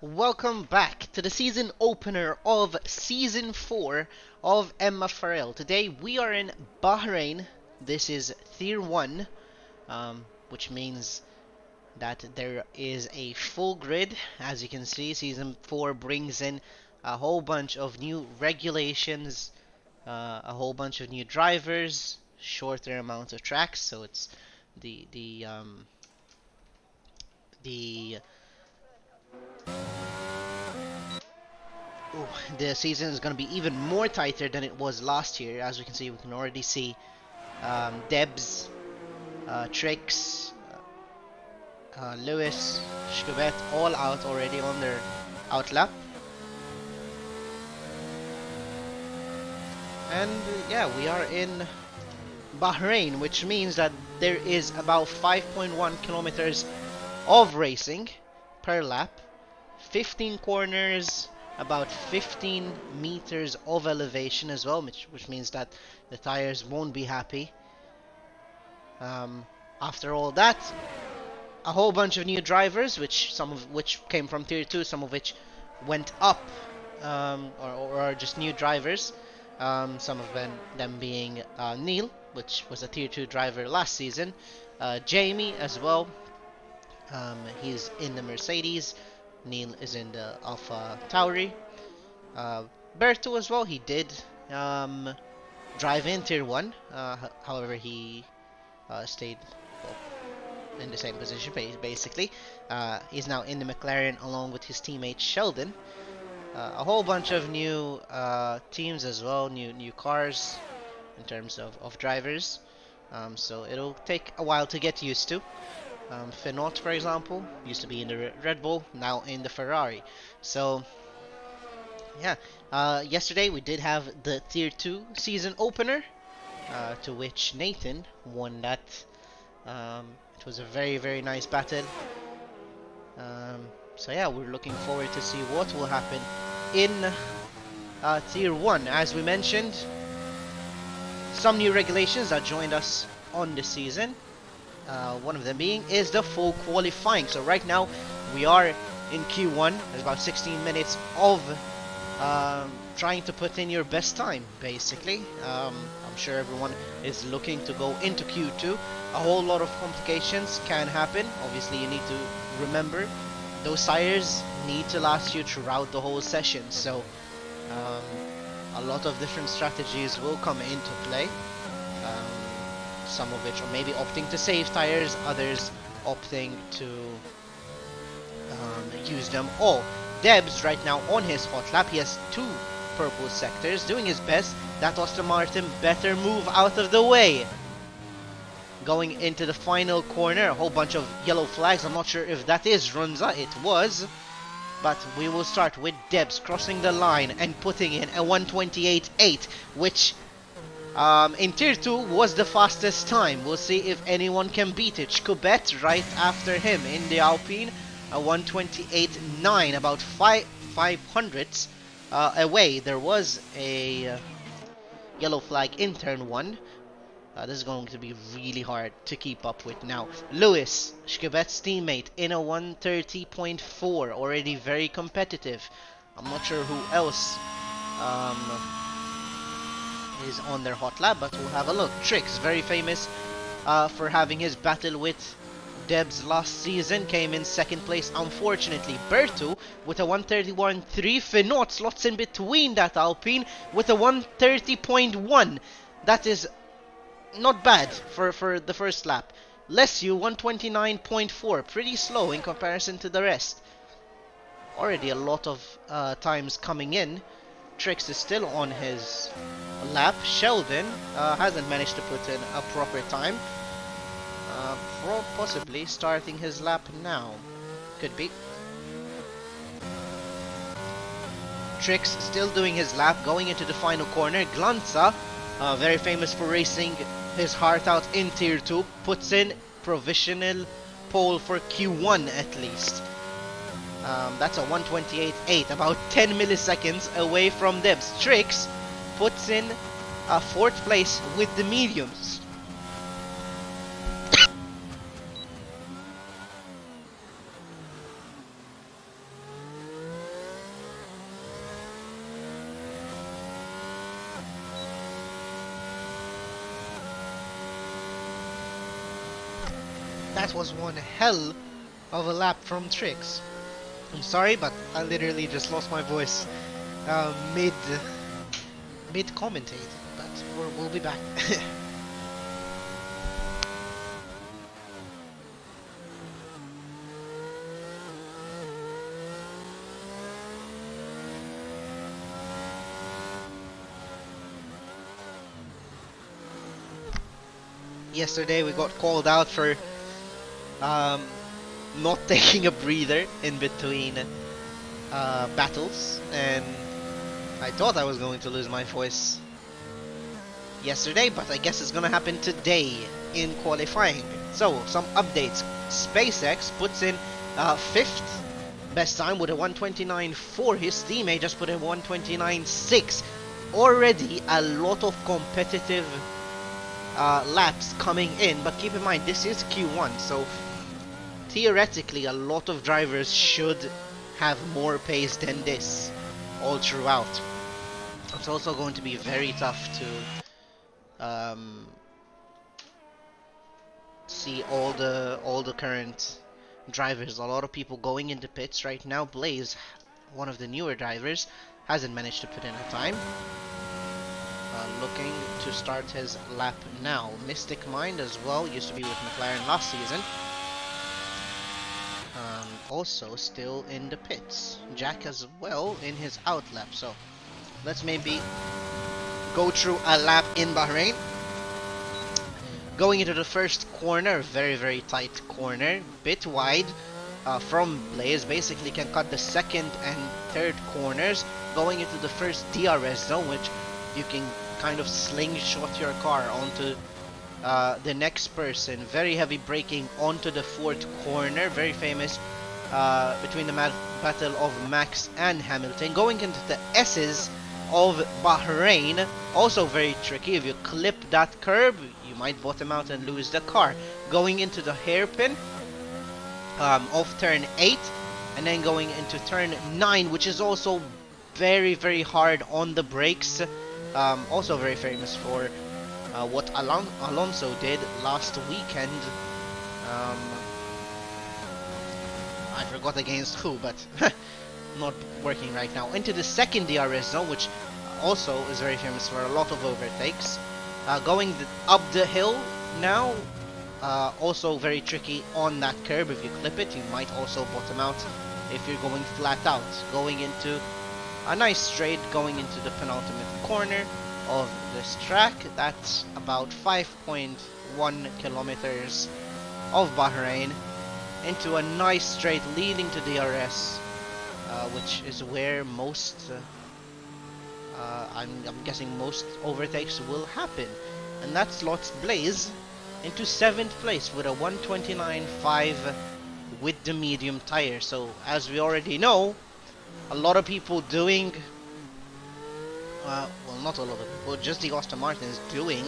Welcome back to the season opener of season 4 of MFRL. Today we are in Bahrain. This is tier 1, which means that there is a full grid. As you can see, season 4 brings in a whole bunch of new regulations, a whole bunch of new drivers, shorter amount of tracks. So it's the Ooh, the season is going to be even more tighter than it was last year. As we can see, we can already see Debs, Trix, Lewis, Shkubet all out already on their outlap. And yeah, we are in Bahrain, which means that there is about 5.1 kilometers of racing per lap, 15 corners, about 15 meters of elevation as well, which means that the tires won't be happy. After all that, a whole bunch of new drivers, some of which came from tier 2, some of which went up, or are just new drivers. Some of them being Neil, which was a tier 2 driver last season, Jamie as well. He's in the Mercedes. Neil is in the Alpha Tauri. Uh, Berto as well. He did drive in tier 1. However, he stayed well, in the same position basically. He's now in the McLaren along with his teammate Sheldon. A whole bunch of new teams as well, new cars in terms of drivers. So it'll take a while to get used to. Finot, for example, used to be in the Red Bull, now in the Ferrari. So yeah, yesterday we did have the Tier 2 season opener, to which Nathan won that. It was a very nice battle. So yeah, we're looking forward to see what will happen in Tier 1. As we mentioned, some new regulations that joined us on this season. One of them being is the full qualifying. So right now we are in Q1. There's about 16 minutes of trying to put in your best time, basically. I'm sure everyone is looking to go into Q2. A whole lot of complications can happen. Obviously, you need to remember those tires need to last you throughout the whole session. So a lot of different strategies will come into play. Some of which are maybe opting to save tires, others opting to use them all. Debs right now on his hot lap, he has 2 purple sectors, doing his best. That Aston Martin better move out of the way. Going into the final corner, a whole bunch of yellow flags. I'm not sure if that is Runza, it was. But we will start with Debs crossing the line and putting in a 128.8, which in Tier 2 was the fastest time. We'll see if anyone can beat it. Shkubet right after him in the Alpine, a 128.9, about 500ths away. There was a yellow flag in turn 1. This is going to be really hard to keep up with now. Lewis, Shkubet's teammate, in a 130.4, already very competitive. I'm not sure who else is on their hot lap, but we'll have a look. Trix, very famous for having his battle with Debs last season, came in second place. Unfortunately, Bertu with a 131.3. Finot slots in between that Alpine with a 130.1. That is not bad for the first lap. Lesu 129.4, pretty slow in comparison to the rest. Already a lot of times coming in. Trix is still on his lap. Sheldon hasn't managed to put in a proper time. Possibly starting his lap now. Could be. Trix still doing his lap, going into the final corner. Glanza, very famous for racing his heart out in Tier 2, puts in provisional pole for Q1 at least. That's a 128.8, about 10 milliseconds away from Debs. Trix puts in a 4th place with the mediums. That was one hell of a lap from Trix. I'm sorry, but I literally just lost my voice mid commentating. But we'll be back. Yesterday we got called out for not taking a breather in between battles, and I thought I was going to lose my voice yesterday, but I guess it's gonna happen today in qualifying. So, some updates. SpaceX puts in 5th best time with a 129.4. His teammate just put in 129.6. Already a lot of competitive laps coming in, but keep in mind this is Q1, so theoretically a lot of drivers should have more pace than this all throughout. It's also going to be very tough to see all the current drivers. A lot of people going into pits right now. Blaze, one of the newer drivers, hasn't managed to put in a time. Looking to start his lap now. Mystic Mind as well, used to be with McLaren last season. Also still in the pits. Jack as well in his out lap. So let's maybe go through a lap in Bahrain. Going into the first corner, very tight corner, bit wide from Blaze. Basically can cut the second and third corners. Going into the first DRS zone, which you can kind of slingshot your car onto the next person. Very heavy braking onto the fourth corner. Very famous between the battle of Max and Hamilton. Going into the S's of Bahrain, also very tricky. If you clip that curb, you might bottom out and lose the car. Going into the hairpin of turn 8, and then going into turn 9, which is also very hard on the brakes. Also very famous for what Alonso did last weekend. I forgot against who, but not working right now. Into the second DRS zone, which also is very famous for a lot of overtakes. Going up the hill now, also very tricky on that curb. If you clip it, you might also bottom out if you're going flat out. Going into a nice straight, going into the penultimate corner of this track. That's about 5.1 kilometers of Bahrain, into a nice straight leading to DRS, which is where most I'm guessing most overtakes will happen, and that slots Blaze into 7th place with a 129.5 with the medium tire. So as we already know, a lot of people doing well, not a lot of people, just the Aston Martins doing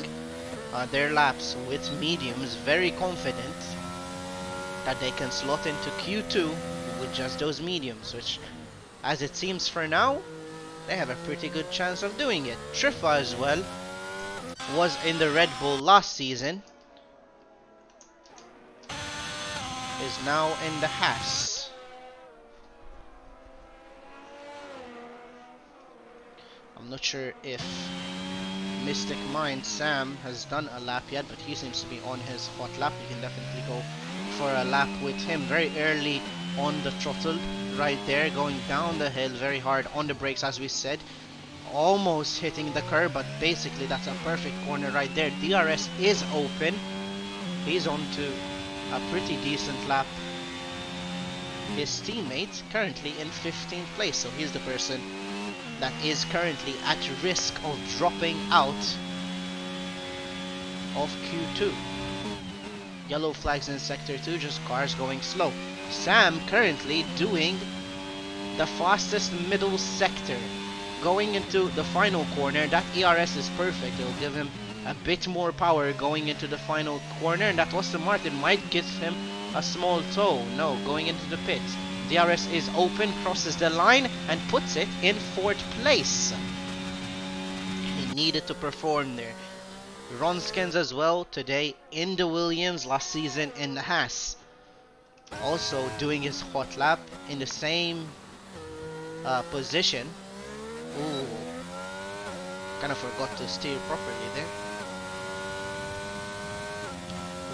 their laps with mediums, very confident that they can slot into Q2 with just those mediums, which, as it seems for now, they have a pretty good chance of doing it. Triffa as well was in the Red Bull last season, is now in the Haas. I'm not sure if Mystic Mind Sam has done a lap yet, but he seems to be on his hot lap. You can definitely go for a lap with him. Very early on the throttle right there, going down the hill very hard on the brakes, as we said, almost hitting the curb, but basically that's a perfect corner right there. DRS is open. He's on to a pretty decent lap. His teammate currently in 15th place, so he's the person that is currently at risk of dropping out of Q2. Yellow flags in sector 2, just cars going slow. Sam currently doing the fastest middle sector. Going into the final corner, that ERS is perfect. It will give him a bit more power going into the final corner, and that Aston Martin might give him a small tow. No, going into the pits. DRS is open, crosses the line, and puts it in 4th place. He needed to perform there. Ronskins as well today in the Williams, last season in the Haas. Also doing his hot lap in the same position. Ooh, kind of forgot to steer properly there.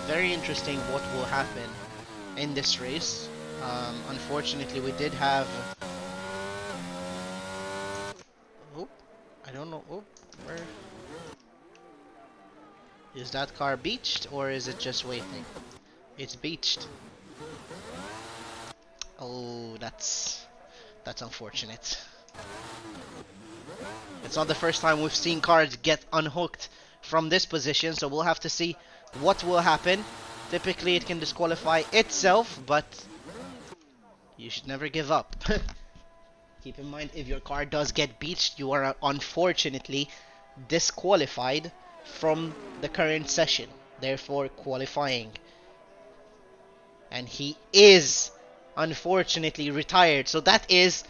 Very interesting what will happen in this race. Unfortunately, we did have. Oh, I don't know. Oh, where is that car beached or is it just waiting? It's beached. Oh, that's unfortunate. It's not the first time we've seen cars get unhooked from this position, so we'll have to see what will happen. Typically, it can disqualify itself, but you should never give up. Keep in mind, if your car does get beached, you are unfortunately disqualified from the current session, therefore qualifying. And he is unfortunately retired, so that is,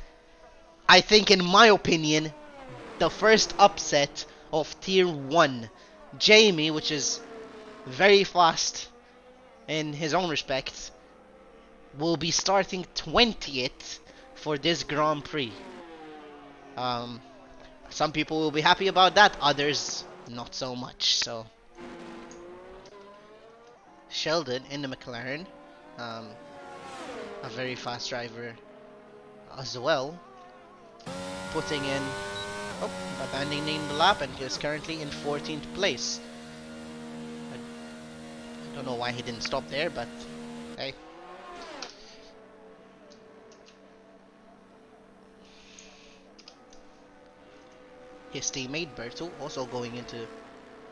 I think in my opinion, the first upset of Tier 1. Jamie, which is very fast in his own respect, will be starting 20th for this Grand Prix. Some people will be happy about that, others not so much. So Sheldon in the McLaren, a very fast driver as well, putting in, abandoning the lap, and he is currently in 14th place. I don't know why he didn't stop there, but hey. His teammate Berto also going into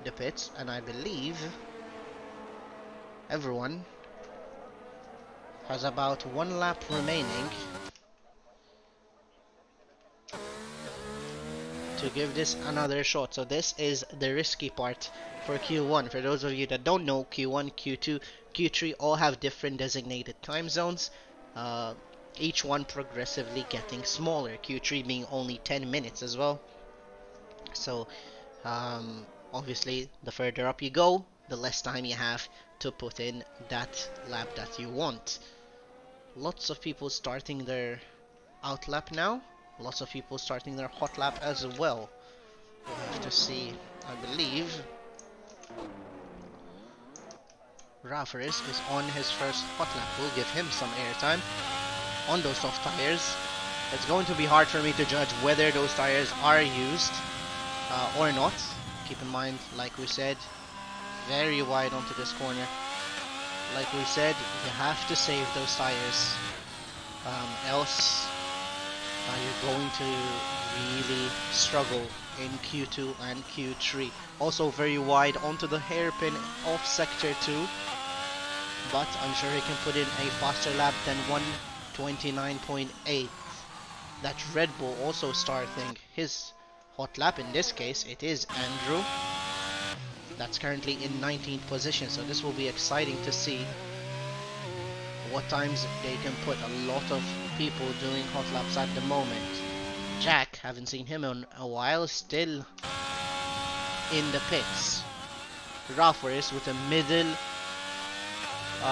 the pits, and I believe everyone has about 1 lap remaining to give this another shot. So this is the risky part for Q1. For those of you that don't know, Q1, Q2, Q3 all have different designated time zones, each one progressively getting smaller, Q3 being only 10 minutes as well. So obviously the further up you go, the less time you have to put in that lap that you want. Lots of people starting their out lap now. Lots of people starting their hot lap as well. We'll have to see. I believe Rafaris is on his first hot lap. We'll give him some airtime on those soft tires. It's going to be hard for me to judge whether those tires are used or not. Keep in mind, like we said, very wide onto this corner. Like we said, you have to save those tires, else you're going to really struggle in Q2 and Q3. Also very wide onto the hairpin of Sector 2, but I'm sure he can put in a faster lap than 1:29.8. That's Red Bull also starting his hot lap. In this case, it is Andrew. That's currently in 19th position, so this will be exciting to see what times they can put. A lot of people doing hot laps at the moment. Jack, haven't seen him in a while, still in the pits. Rafaris with a middle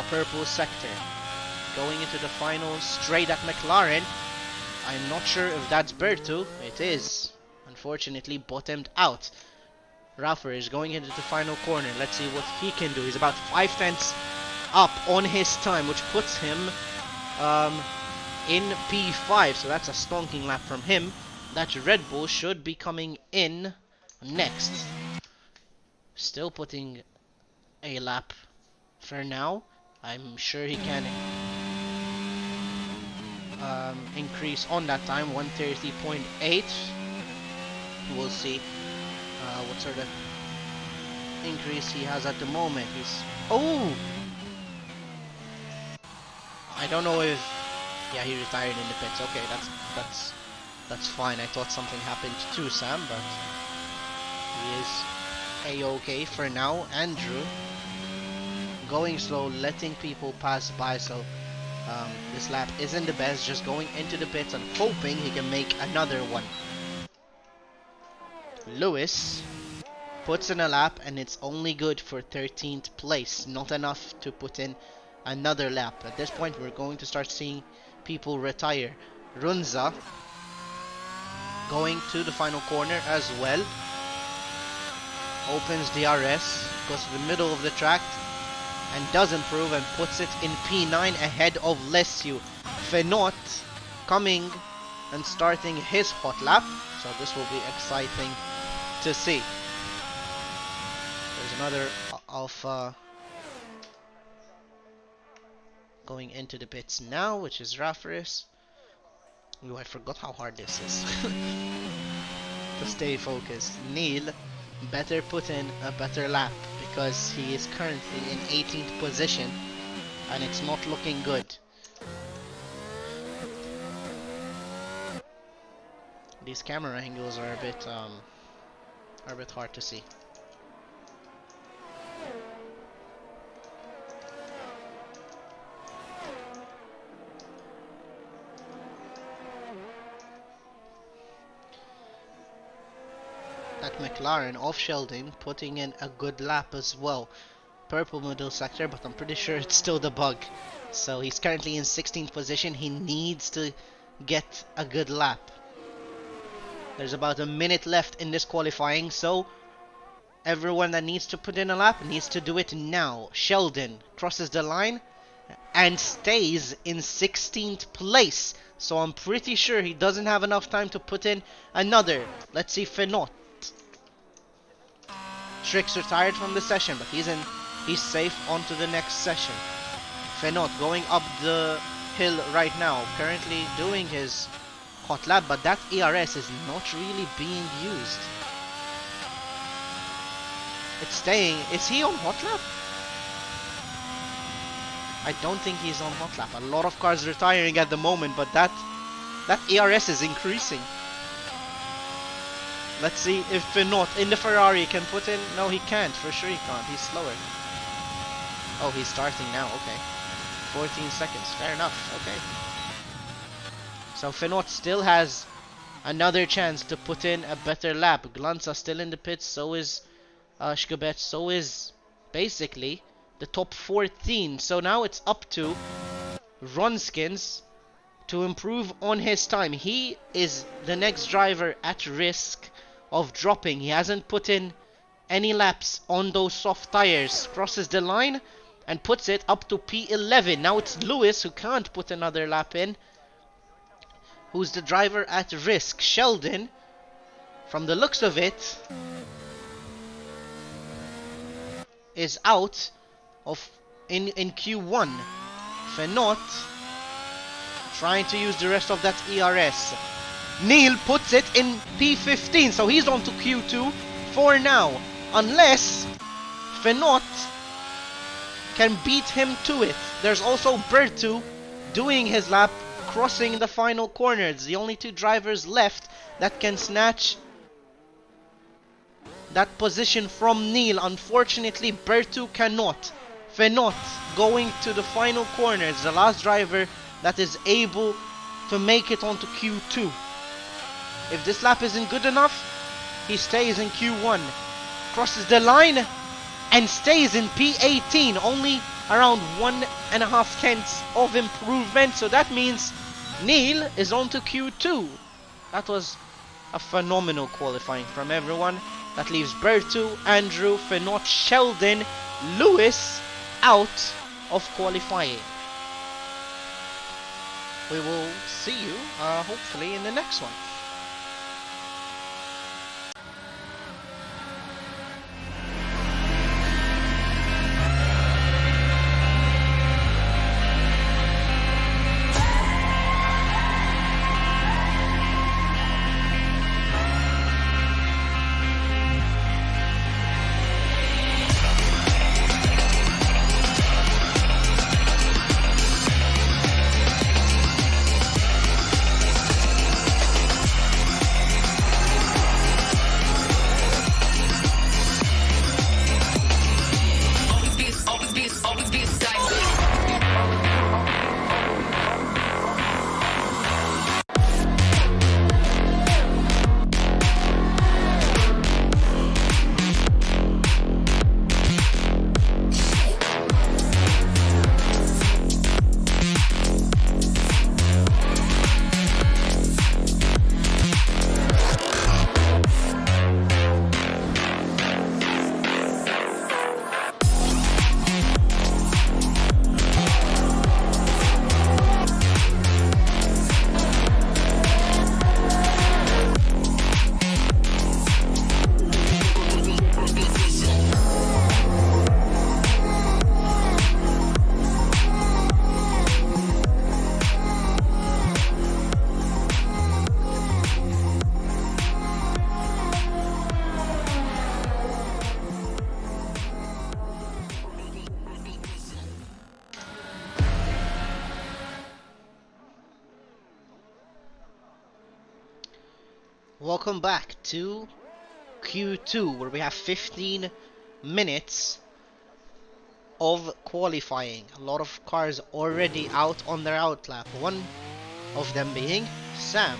purple sector. Going into the final straight at McLaren. I'm not sure if that's Berto. It is. Unfortunately bottomed out. Rafael is going into the final corner. Let's see what he can do. He's about 5/10 up on his time, which puts him in P5. So that's a stonking lap from him. That Red Bull should be coming in next. Still putting a lap for now. I'm sure he can increase on that time. 1:30.8. We'll see what sort of increase he has at the moment. I don't know if he retired in the pits. Okay, that's fine. I thought something happened to Sam, but he is a-okay for now. Andrew going slow, letting people pass by, so this lap isn't the best. Just going into the pits and hoping he can make another one. Lewis puts in a lap, and it's only good for 13th place. Not enough to put in another lap. At this point, we're going to start seeing people retire. Runza going to the final corner as well. Opens DRS, goes to the middle of the track, and does improve and puts it in P9 ahead of Lesiu. Fenot coming and starting his hot lap, so this will be exciting to see. There's another Alpha going into the pits now, which is Rafaris. Oh, I forgot how hard this is to stay focused. Neil better put in a better lap because he is currently in 18th position and it's not looking good. These camera angles are a bit hard to see. That McLaren off Sheldon putting in a good lap as well. Purple middle sector, but I'm pretty sure it's still the bug. So he's currently in 16th position. He needs to get a good lap. There's about a minute left in this qualifying, so everyone that needs to put in a lap needs to do it now. Sheldon crosses the line and stays in 16th place. So I'm pretty sure he doesn't have enough time to put in another. Let's see Fenot. Trix retired from the session, but he's safe onto the next session. Fenot going up the hill right now, currently doing his hot lap, but that ERS is not really being used. It's staying. Is he on hot lap? I don't think he's on hot lap. A lot of cars retiring at the moment, but that ERS is increasing. Let's see if Fenot in the Ferrari can put in. No, he can't. For sure he can't. He's slower. Oh, he's starting now. Okay. 14 seconds. Fair enough. Okay. So Fenot still has another chance to put in a better lap. Glanza still in the pits. So is Shkabet. So is basically the top 14. So now it's up to Ronskins to improve on his time. He is the next driver at risk of dropping. He hasn't put in any laps on those soft tires. Crosses the line and puts it up to P11. Now it's Lewis who can't put another lap in, who's the driver at risk. Sheldon, from the looks of it, is out of in Q1. Fenot trying to use the rest of that ERS. Neil puts it in P15, so he's on to Q2 for now, unless Fenot can beat him to it. There's also Bertu doing his lap, crossing the final corner. It's the only two drivers left that can snatch that position from Neil. Unfortunately, Bertu cannot. Fenot going to the final corner. It's the last driver that is able to make it onto Q2. If this lap isn't good enough, he stays in Q1. Crosses the line and stays in P18. Only around 1.5 tenths of improvement. So that means Neil is on to Q2. That was a phenomenal qualifying from everyone. That leaves Bertu, Andrew, Fenot, Sheldon, Lewis out of qualifying. We will see you hopefully in the next one. Welcome back to Q2, where we have 15 minutes of qualifying. A lot of cars already out on their outlap. One of them being Sam,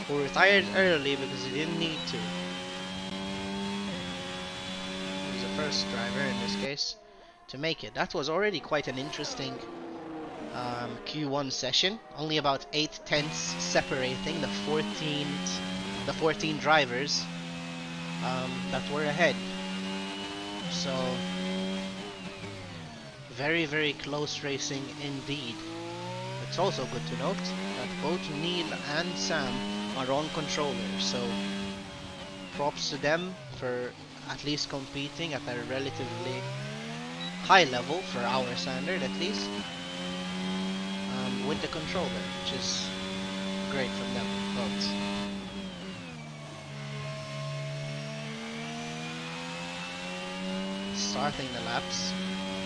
who retired early because he didn't need to. He was the first driver in this case to make it. That was already quite an interesting Q1 session. Only about 8 tenths separating the 14 drivers that were ahead. So very, very close racing indeed. It's also good to note that both Neil and Sam are on controllers, so props to them for at least competing at a relatively high level for our standard at least, with the controller, which is great from them both. Starting the laps,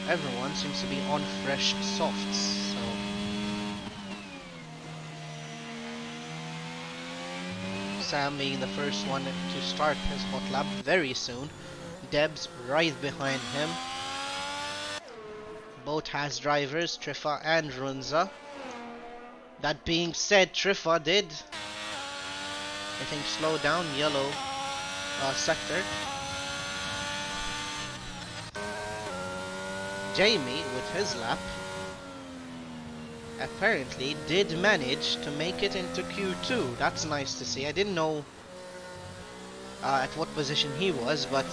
everyone seems to be on fresh softs, so Sam being the first one to start his hot lap very soon. Debs right behind him. Both has drivers, Triffa and Runza. That being said, Triffa did, I think, slow down yellow sector. Jamie, with his lap, apparently did manage to make it into Q2. That's nice to see. I didn't know at what position he was, but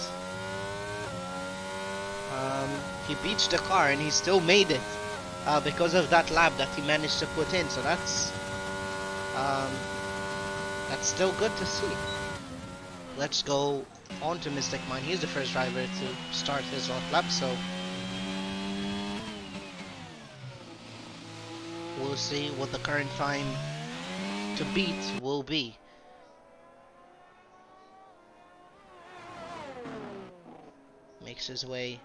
he beached the car and he still made it because of that lap that he managed to put in. So that's still good to see. Let's go on to Mystic Mine. He's the first driver to start his hot lap, so we'll see what the current time to beat will be. Makes his way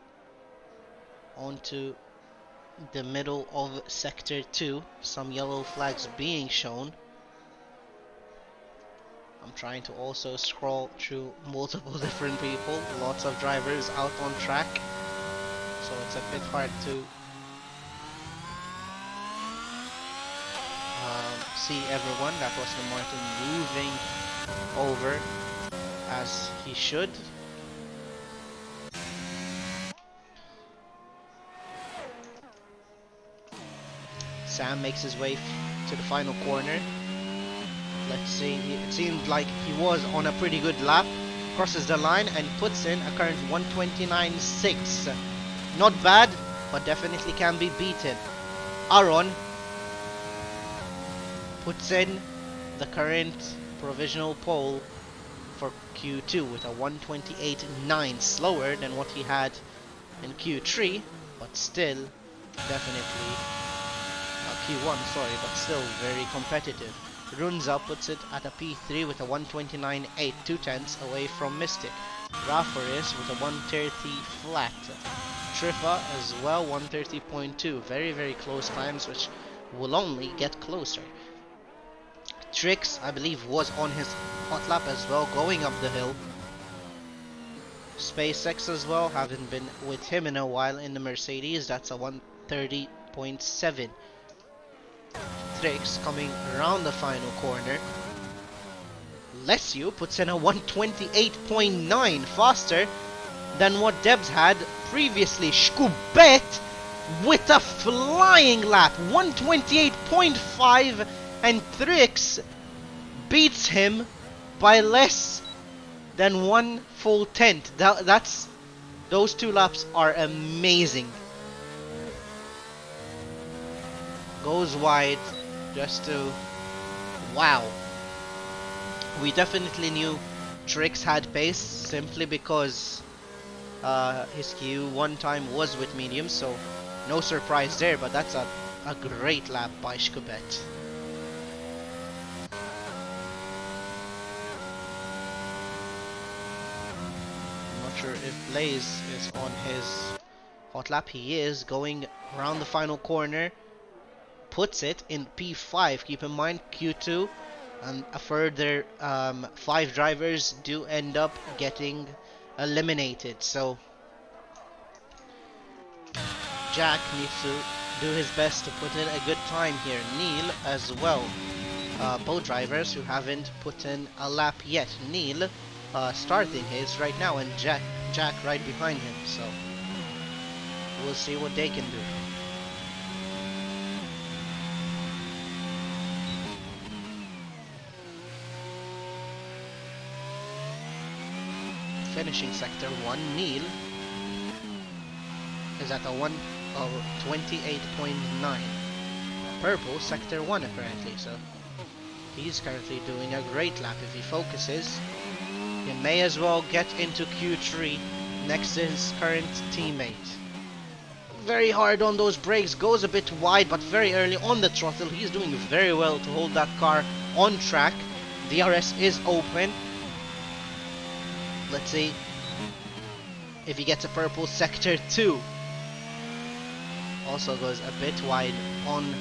onto the middle of sector 2. Some yellow flags being shown. I'm trying to also scroll through multiple different people. Lots of drivers out on track, so it's a bit hard to see everyone. That was the Martin moving over as he should. Sam makes his way to the final corner. Let's see, it seemed like he was on a pretty good lap. Crosses the line and puts in a current 1:29.6. Not bad, but definitely can be beaten. Aaron puts in the current provisional pole for Q2 with a 1:28.9, slower than what he had in Q3, but still definitely Q1, sorry, but still very competitive. Runza puts it at a P3 with a 1:29.8, 2 tenths away from Mystic. Rafaris with a 1:30 flat. Triffa as well, 1:30.2. Very, very close times, which will only get closer. Trix, I believe, was on his hot lap as well, going up the hill. SpaceX as well, haven't been with him in a while in the Mercedes. That's a 1:30.7. Trix coming around the final corner. Lesio puts in a 1:28.9, faster than what Debs had previously. Shkubet with a flying lap, 1:28.5, and Trix beats him by less than 1 full tenth. Those two laps are amazing. Goes wide just to, wow. We definitely knew Trix had pace simply because his Q1 time was with medium, so no surprise there, but that's a great lap by Shkubet. I'm not sure if Blaze is on his hot lap. He is going around the final corner. Puts it in P5. Keep in mind Q2 and a further 5 drivers do end up getting eliminated. So Jack needs to do his best to put in a good time here. Neil as well. Both drivers who haven't put in a lap yet. Neil starting his right now, and Jack right behind him. So we'll see what they can do. Finishing sector 1, Neil is at a 28.9. Purple sector 1 apparently, so he's currently doing a great lap. If he focuses, he may as well get into Q3 next to his current teammate. Very hard on those brakes, goes a bit wide, but very early on the throttle. He's doing very well to hold that car on track. DRS is open. Let's see if he gets a purple sector 2. Also goes a bit wide on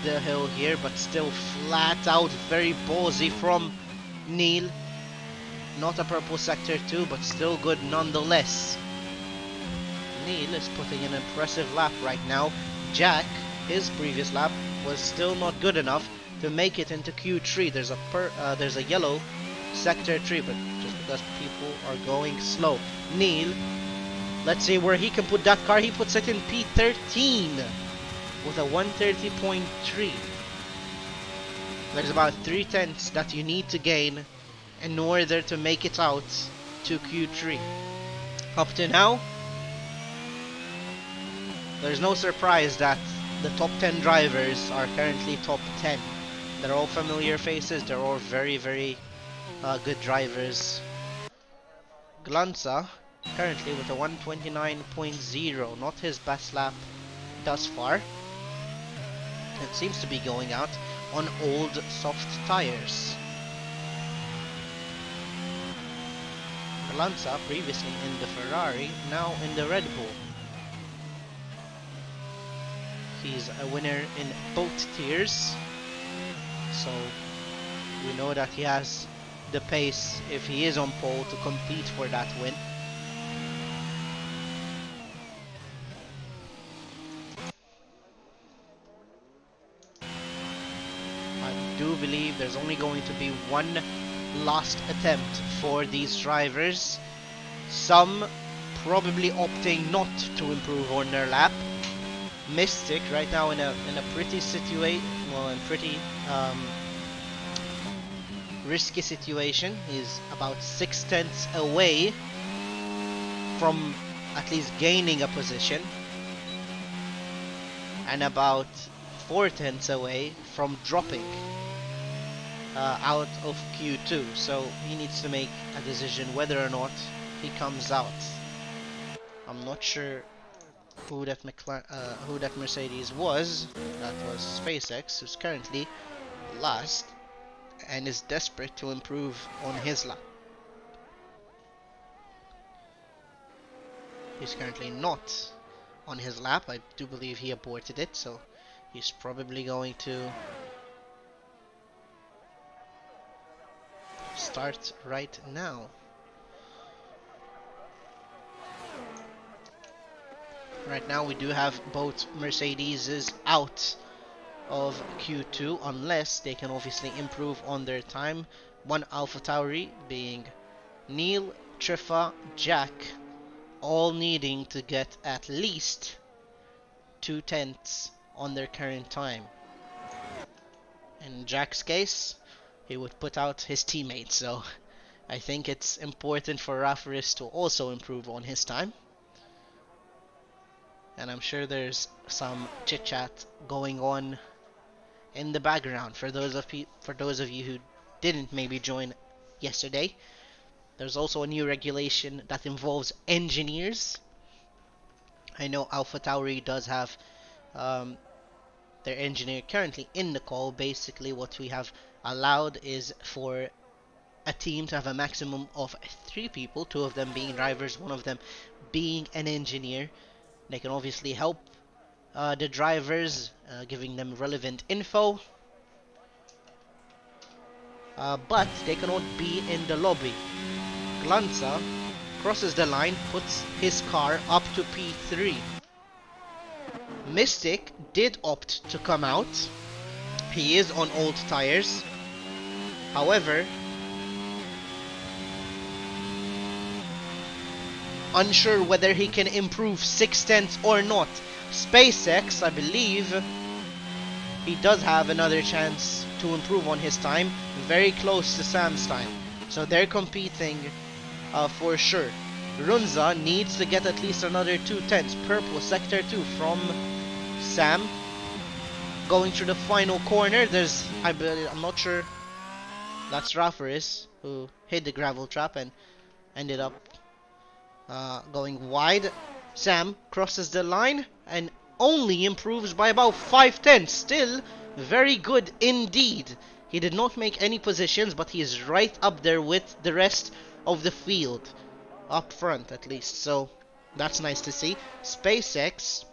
the hill here, but still flat out, very ballsy from Neil. Not a purple sector 2, but still good nonetheless. Neil is putting an impressive lap right now. Jack, his previous lap was still not good enough to make it into Q3. There's a yellow sector 3, but just because people are going slow. Neil, let's see where he can put that car. He puts it in P13 with a 130.3. There's about 3/10 that you need to gain in order to make it out to Q3. Up to now, there's no surprise that the top 10 drivers are currently top 10. They're all familiar faces. They're all very, very good drivers. Glanza currently with a 129.0, not his best lap thus far. It seems to be going out on old soft tires. Glanza previously in the Ferrari, now in the Red Bull. He's a winner in both tiers, so we know that he has the pace, if he is on pole, to compete for that win. I do believe there's only going to be one last attempt for these drivers. Some probably opting not to improve on their lap. Mystic right now in a pretty risky situation. He's about 6/10 away from at least gaining a position, and about 4/10 away from dropping out of Q2. So he needs to make a decision whether or not he comes out. I'm not sure who that Mercedes was. That was SpaceX, who's currently last and is desperate to improve on his lap. He's currently not on his lap. I do believe he aborted it, so he's probably going to start right now. Right now we do have both Mercedeses out of Q2, unless they can obviously improve on their time. One AlphaTauri being Neil, Triffa, Jack, all needing to get at least 2/10 on their current time. In Jack's case, he would put out his teammates, so I think it's important for Rafaris to also improve on his time. And I'm sure there's some chit chat going on in the background. For those of you who didn't maybe join yesterday, there's also a new regulation that involves engineers. I know AlphaTauri does have their engineer currently in the call. Basically, what we have allowed is for a team to have a maximum of 3 people, 2 of them being drivers, 1 of them being an engineer. They can obviously help the drivers, giving them relevant info. but they cannot be in the lobby. Glanza crosses the line, puts his car up to P3. Mystic did opt to come out. He is on old tires. However, unsure whether he can improve 6/10 or not. SpaceX, I believe, he does have another chance to improve on his time, very close to Sam's time. So they're competing for sure. Runza needs to get at least another 2/10. Purple sector 2 from Sam. Going through the final corner, I'm not sure, that's Rafaris who hit the gravel trap and ended up going wide. Sam crosses the line and only improves by about 5/10. Still very good indeed. He did not make any positions, but he is right up there with the rest of the field, up front at least, so that's nice to see. SpaceX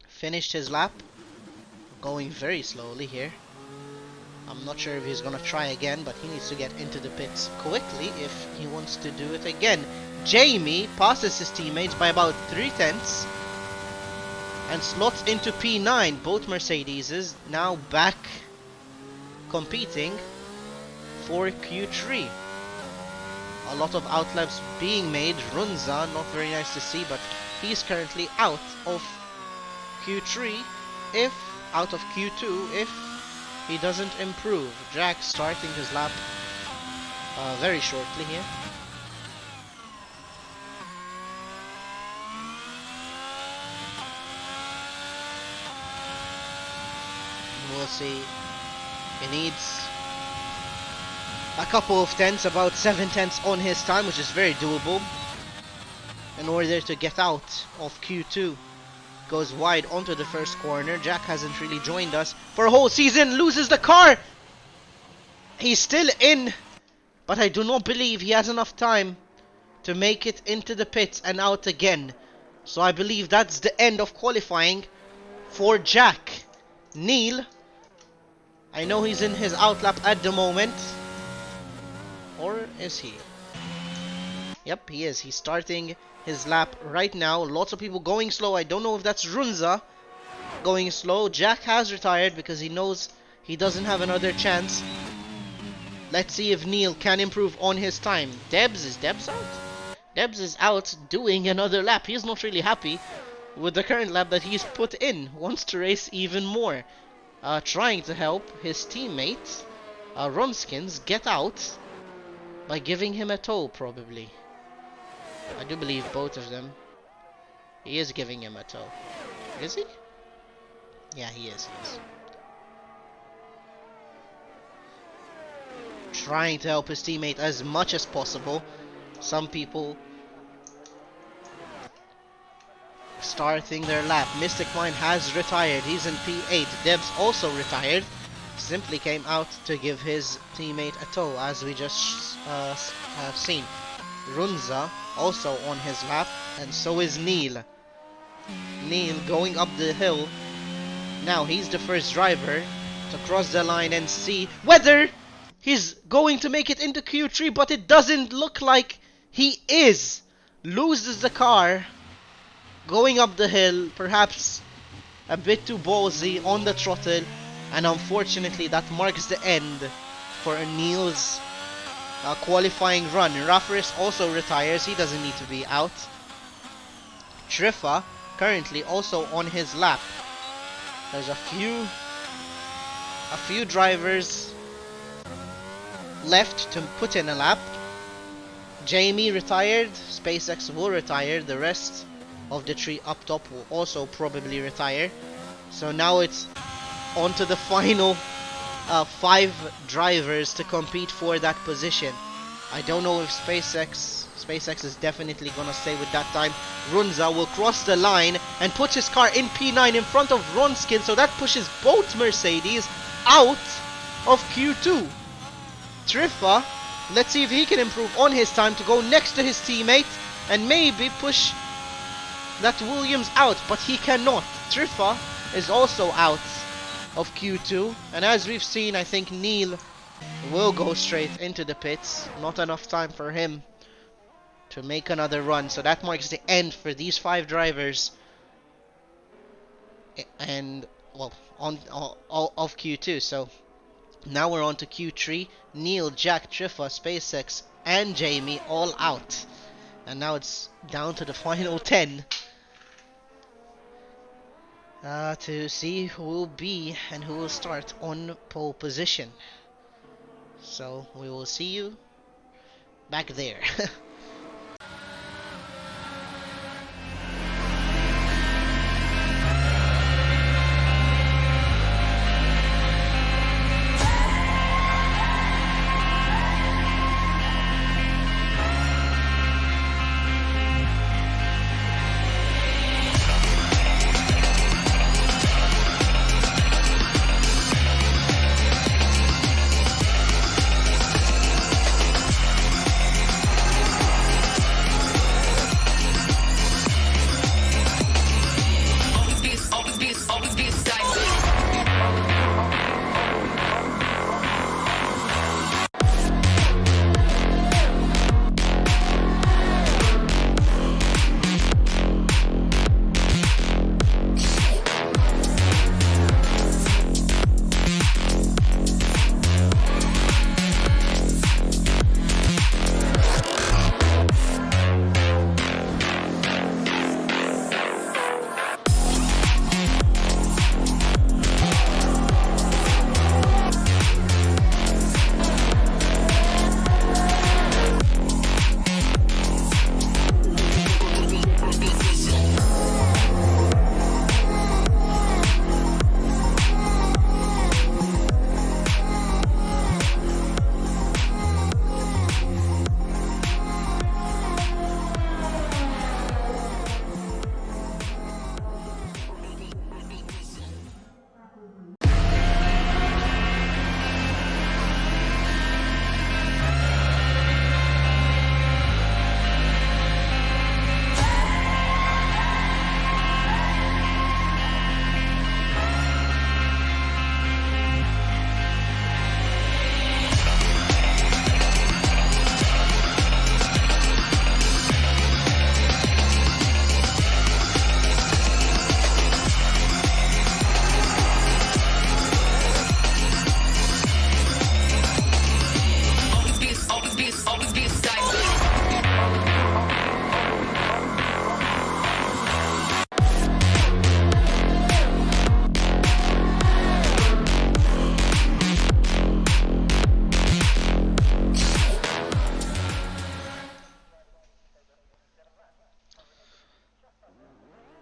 finished his lap, going very slowly here. I'm not sure if he's gonna try again, but he needs to get into the pits quickly if he wants to do it again. Jamie passes his teammates by about 3/10 and slots into P9. Both Mercedeses now back competing for Q3. A lot of outlaps being made. Runza, not very nice to see, but he's currently out of Q3, out of Q2 if he doesn't improve. Jack starting his lap very shortly here. We'll see. He needs a couple of tenths, about 7/10 on his time, which is very doable in order to get out of Q2. Goes wide onto the first corner. Jack hasn't really joined us for a whole season. Loses the car. He's still in, but I do not believe he has enough time to make it into the pits and out again. So I believe that's the end of qualifying for Jack. Neil, I know he's in his outlap at the moment. Or is he? Yep, he is. He's starting his lap right now. Lots of people going slow. I don't know if that's Runza going slow. Jack has retired because he knows he doesn't have another chance. Let's see if Neil can improve on his time. Debs out? Debs is out doing another lap. He's not really happy with the current lap that he's put in. Wants to race even more. Trying to help his teammate, Rumskins, get out by giving him a tow, probably. I do believe both of them. He is giving him a tow. Is he? Yeah, he is. Trying to help his teammate as much as possible. Some people starting their lap. Mystic Mine has retired. He's in P8. Debs also retired. Simply came out to give his teammate a tow, as we just have seen. Runza also on his lap, and so is Neil. Neil going up the hill. Now he's the first driver to cross the line and see whether he's going to make it into Q3, but it doesn't look like he is. Loses the car going up the hill, perhaps a bit too ballsy on the throttle, and unfortunately that marks the end for Neil's qualifying run. Rafaris also retires. He doesn't need to be out. Triffa currently also on his lap. There's a few drivers left to put in a lap. Jamie retired. SpaceX will retire. The rest of the tree up top will also probably retire. So now it's on to the final 5 drivers to compete for that position. I don't know if SpaceX is definitely gonna stay with that time. Runza will cross the line and put his car in P9 in front of Ronskin, so that pushes both Mercedes out of Q2. Triffa, let's see if he can improve on his time to go next to his teammate and maybe push that Williams out, but he cannot. Triffa is also out of Q2, and as we've seen, I think Neil Will go straight into the pits. Not enough time for him to make another run. So that marks the end for these 5 drivers. And, well, on of Q2. So now we're on to Q3. Neil, Jack, Triffa, SpaceX, and Jamie all out. And now it's down to the final 10 to see who will be and who will start on pole position. So we will see you back there.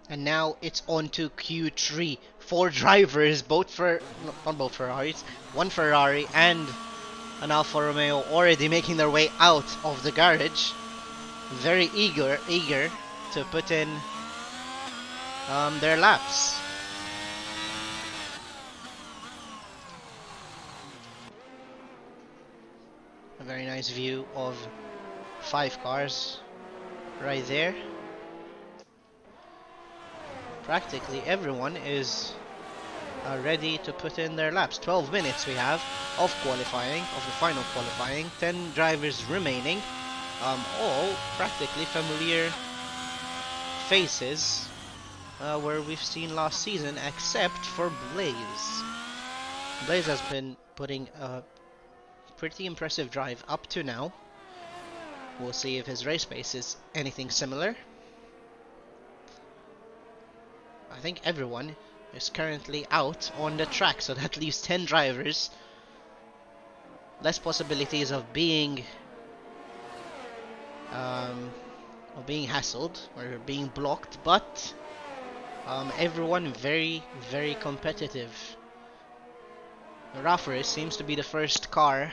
And now it's on to Q3. 4 drivers, not both Ferraris, 1 Ferrari and an Alfa Romeo already making their way out of the garage. Very eager to put in their laps. A very nice view of 5 cars right there. Practically everyone is ready to put in their laps. 12 minutes we have of qualifying, of the final qualifying. 10 drivers remaining, all practically familiar faces where we've seen last season, except for Blaze. Blaze has been putting a pretty impressive drive up to now. We'll see if his race pace is anything similar. I think everyone is currently out on the track, so that leaves 10 drivers. Less possibilities of being hassled or being blocked, but everyone very, very competitive. The Raffer seems to be the first car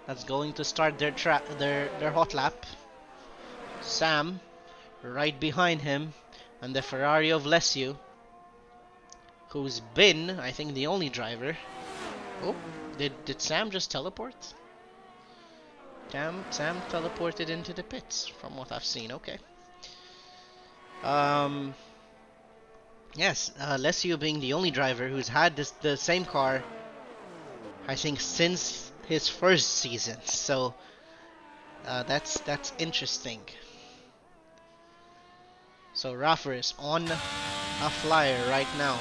that's going to start their hot lap. Sam right behind him, and the Ferrari of Lesu, who's been, I think, the only driver. Oh, did Sam just teleport? Sam teleported into the pits, from what I've seen. Okay. Yes, Lesu being the only driver who's had the same car, I think, since his first season. So that's interesting. So Raffer is on a flyer right now.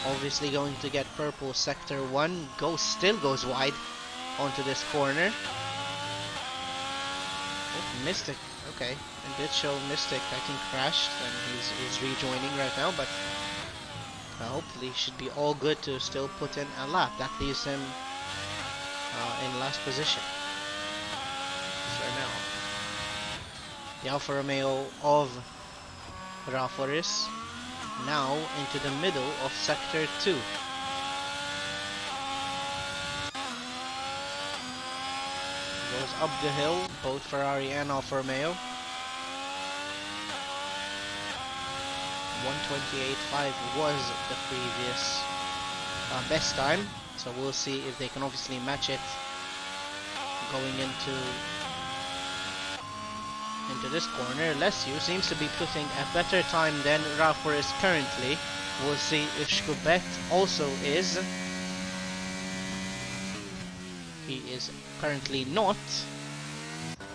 Obviously going to get purple. Sector 1 still goes wide onto this corner. Oh, Mystic. Okay, it did show Mystic, I think, crashed, and he's rejoining right now, but hopefully should be all good to still put in a lap. That leaves him in last position. So now, the Alfa Romeo of Raforis now into the middle of Sector 2. Goes up the hill, both Ferrari and Alfa Romeo. 128.5 was the previous best time, so we'll see if they can obviously match it going into this corner. Lesiu seems to be putting a better time than Raufer is currently. We'll see if Schubert also is. He is currently not.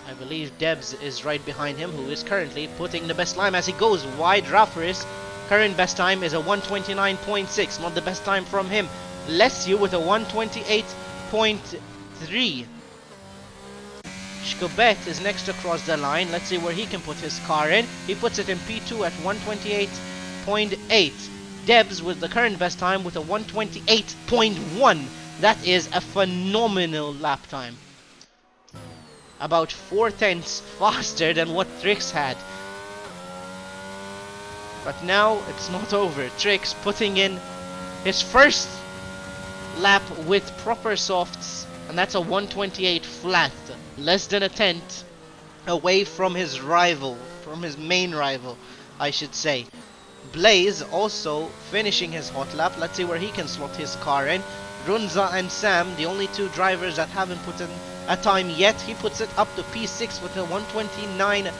I believe Debs is right behind him, who is currently putting the best time as he goes wide. Rafaris current best time is a 129.6, not the best time from him. Lesiu with a 128.3. Schubert is next across the line. Let's see where he can put his car in. He puts it in P2 at 128.8. Debs with the current best time with a 128.1. That is a phenomenal lap time. About 4/10 faster than what Trix had. But now it's not over. Trix putting in his first lap with proper softs, and that's a 128 flat. Less than a tenth away from his rival, from his main rival, I should say. Blaze also finishing his hot lap. Let's see where he can slot his car in. Runza and Sam, the only two drivers that haven't put in a time yet. He puts it up to P6 with a 129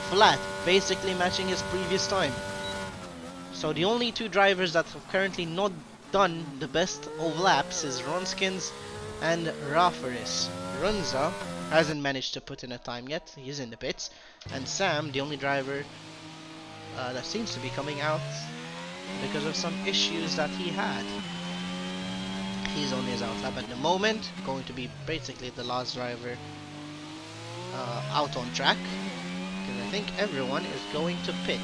flat, basically matching his previous time. So the only two drivers that have currently not done the best of laps is Ronskins and Rafaris. Runza hasn't managed to put in a time yet, he's in the pits. And Sam, the only driver that seems to be coming out because of some issues that he had. He's on his out lap at the moment, going to be basically the last driver out on track, because I think everyone is going to pit.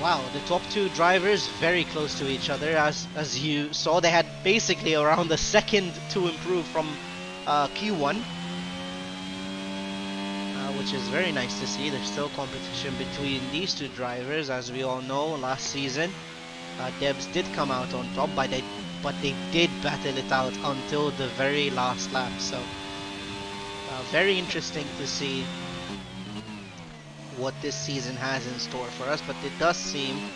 Wow, the top two drivers very close to each other, as you saw. They had basically around a second to improve from Q1, which is very nice to see. There's still competition between these two drivers, as we all know. Last season Debs did come out on top, but they did battle it out until the very last lap. So very interesting to see what this season has in store for us, but it does seem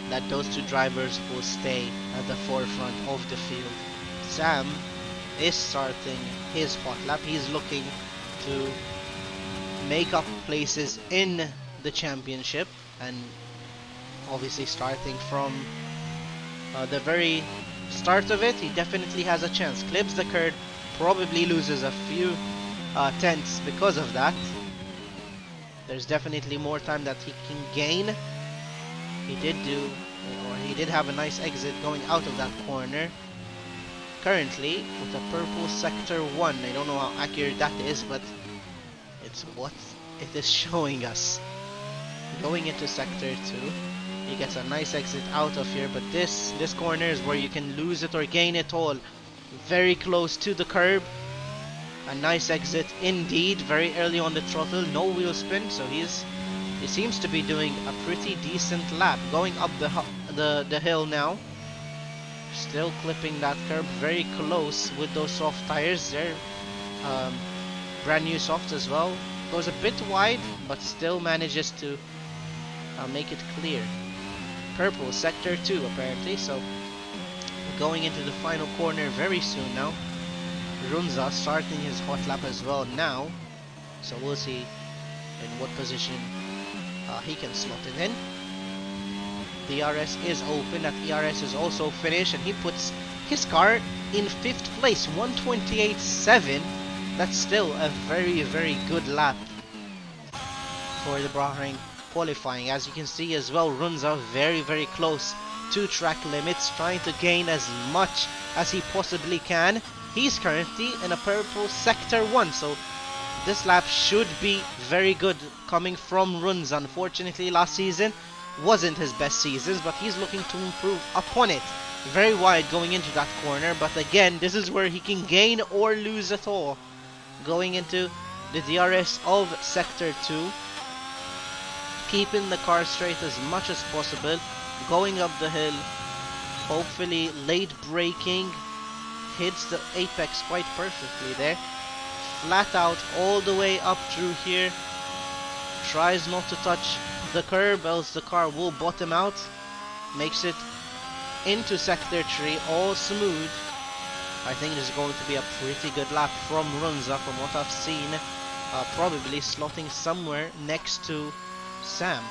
that those two drivers will stay at the forefront of the field. Sam is starting his hot lap. He's looking to make up places in the championship, and obviously starting from the very start of it, he definitely has a chance. Clips the curb, probably loses a few tenths because of that. There's definitely more time that he can gain. He did have a nice exit going out of that corner. Currently with a purple sector 1. I don't know how accurate that is, but it's what it is showing us. Going into sector 2, he gets a nice exit out of here, but this corner is where you can lose it or gain it all. Very close to the curb. A nice exit indeed, very early on the throttle, no wheel spin, so he seems to be doing a pretty decent lap. Going up the hill now, still clipping that curb, very close with those soft tires. They're brand new softs as well. Goes a bit wide, but still manages to make it clear. Purple sector 2 apparently, so going into the final corner very soon now. Runza starting his hot lap as well now, so we'll see in what position he can slot it in. The ERS is open, that ERS is also finished, and he puts his car in 5th place, 128.7. That's still a very, very good lap for the Bahrain qualifying. As you can see as well, runs are very, very close to track limits, trying to gain as much as he possibly can. He's currently in a purple sector 1, so this lap should be very good coming from Runs. Unfortunately, last season wasn't his best seasons, but he's looking to improve upon it. Very wide going into that corner, but again, this is where he can gain or lose at all. Going into the DRS of sector 2, keeping the car straight as much as possible, going up the hill, hopefully late braking, hits the apex quite perfectly there, flat out all the way up through here, tries not to touch the curb else the car will bottom out, makes it into sector 3 all smooth. I think this is going to be a pretty good lap from Runza from what I've seen, probably slotting somewhere next to Sam.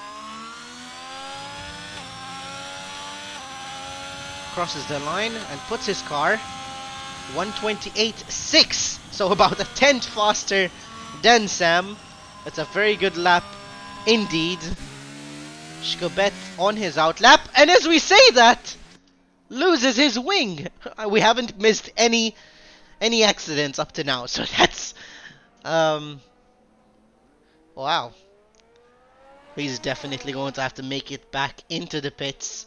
Crosses the line and puts his car 128.6, so about a tenth faster than Sam. It's a very good lap indeed. Shkobet on his outlap, and as we say that, loses his wing. We haven't missed any accidents up to now, so that's wow. He's definitely going to have to make it back into the pits.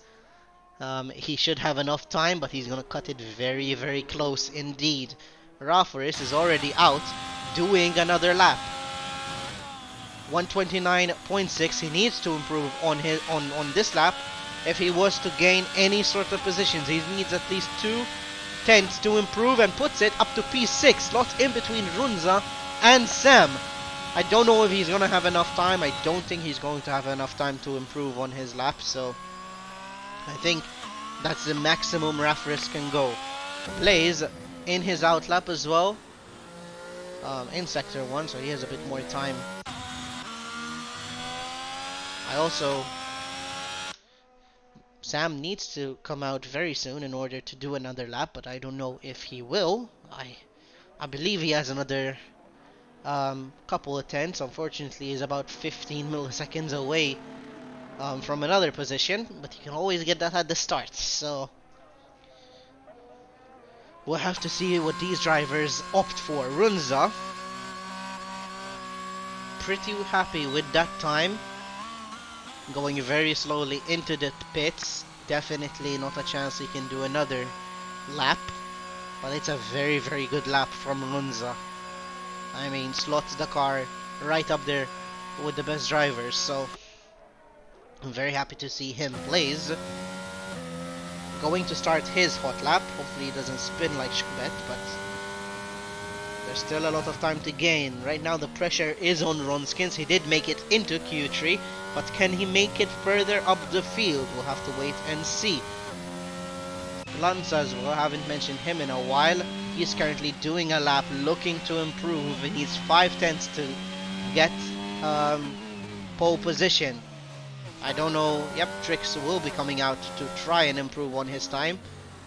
He should have enough time, but he's going to cut it very, very close indeed. Rafaris is already out, doing another lap. 129.6. He needs to improve on his on this lap if he was to gain any sort of positions. He needs at least 2/10 to improve and puts it up to P6, slots in between Runza and Sam. I don't know if he's going to have enough time. I don't think he's going to have enough time to improve on his lap, so I think that's the maximum Rafaris can go. Blaze in his outlap as well, in sector 1, so he has a bit more time. Sam needs to come out very soon in order to do another lap, but I don't know if he will. I believe he has another couple of tenths. Unfortunately, he's about 15 milliseconds away from another position, but you can always get that at the start, so we'll have to see what these drivers opt for. Runza, pretty happy with that time, going very slowly into the pits. Definitely not a chance he can do another lap, but it's a very, very good lap from Runza. I mean, slots the car right up there with the best drivers, so I'm very happy to see him. Blaze going to start his hot lap. Hopefully he doesn't spin like Shkbet, but there's still a lot of time to gain. Right now the pressure is on Ronskins. He did make it into Q3, but can he make it further up the field? We'll have to wait and see. Lanza as well, haven't mentioned him in a while. He's currently doing a lap, looking to improve. He needs 5/10 to get pole position. I don't know. Yep, Trix will be coming out to try and improve on his time.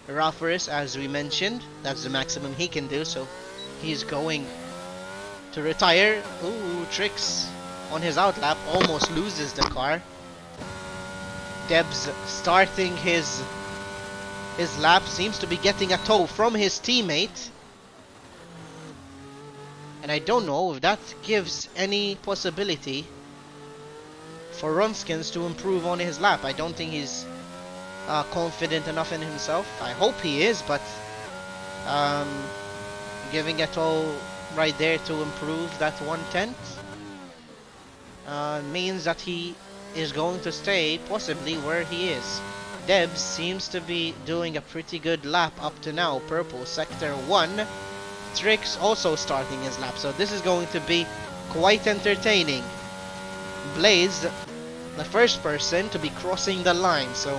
Rafaris, as we mentioned, that's the maximum he can do, so he's going to retire. Ooh, Trix on his outlap almost loses the car. Debs starting his lap, seems to be getting a tow from his teammate, and I don't know if that gives any possibility for Ronskins to improve on his lap. I don't think he's confident enough in himself. I hope he is, but giving a tow right there to improve that 1/10 means that he is going to stay possibly where he is. Debs seems to be doing a pretty good lap up to now. Purple sector 1. Trix also starting his lap, so this is going to be quite entertaining. Blaze, the first person to be crossing the line, so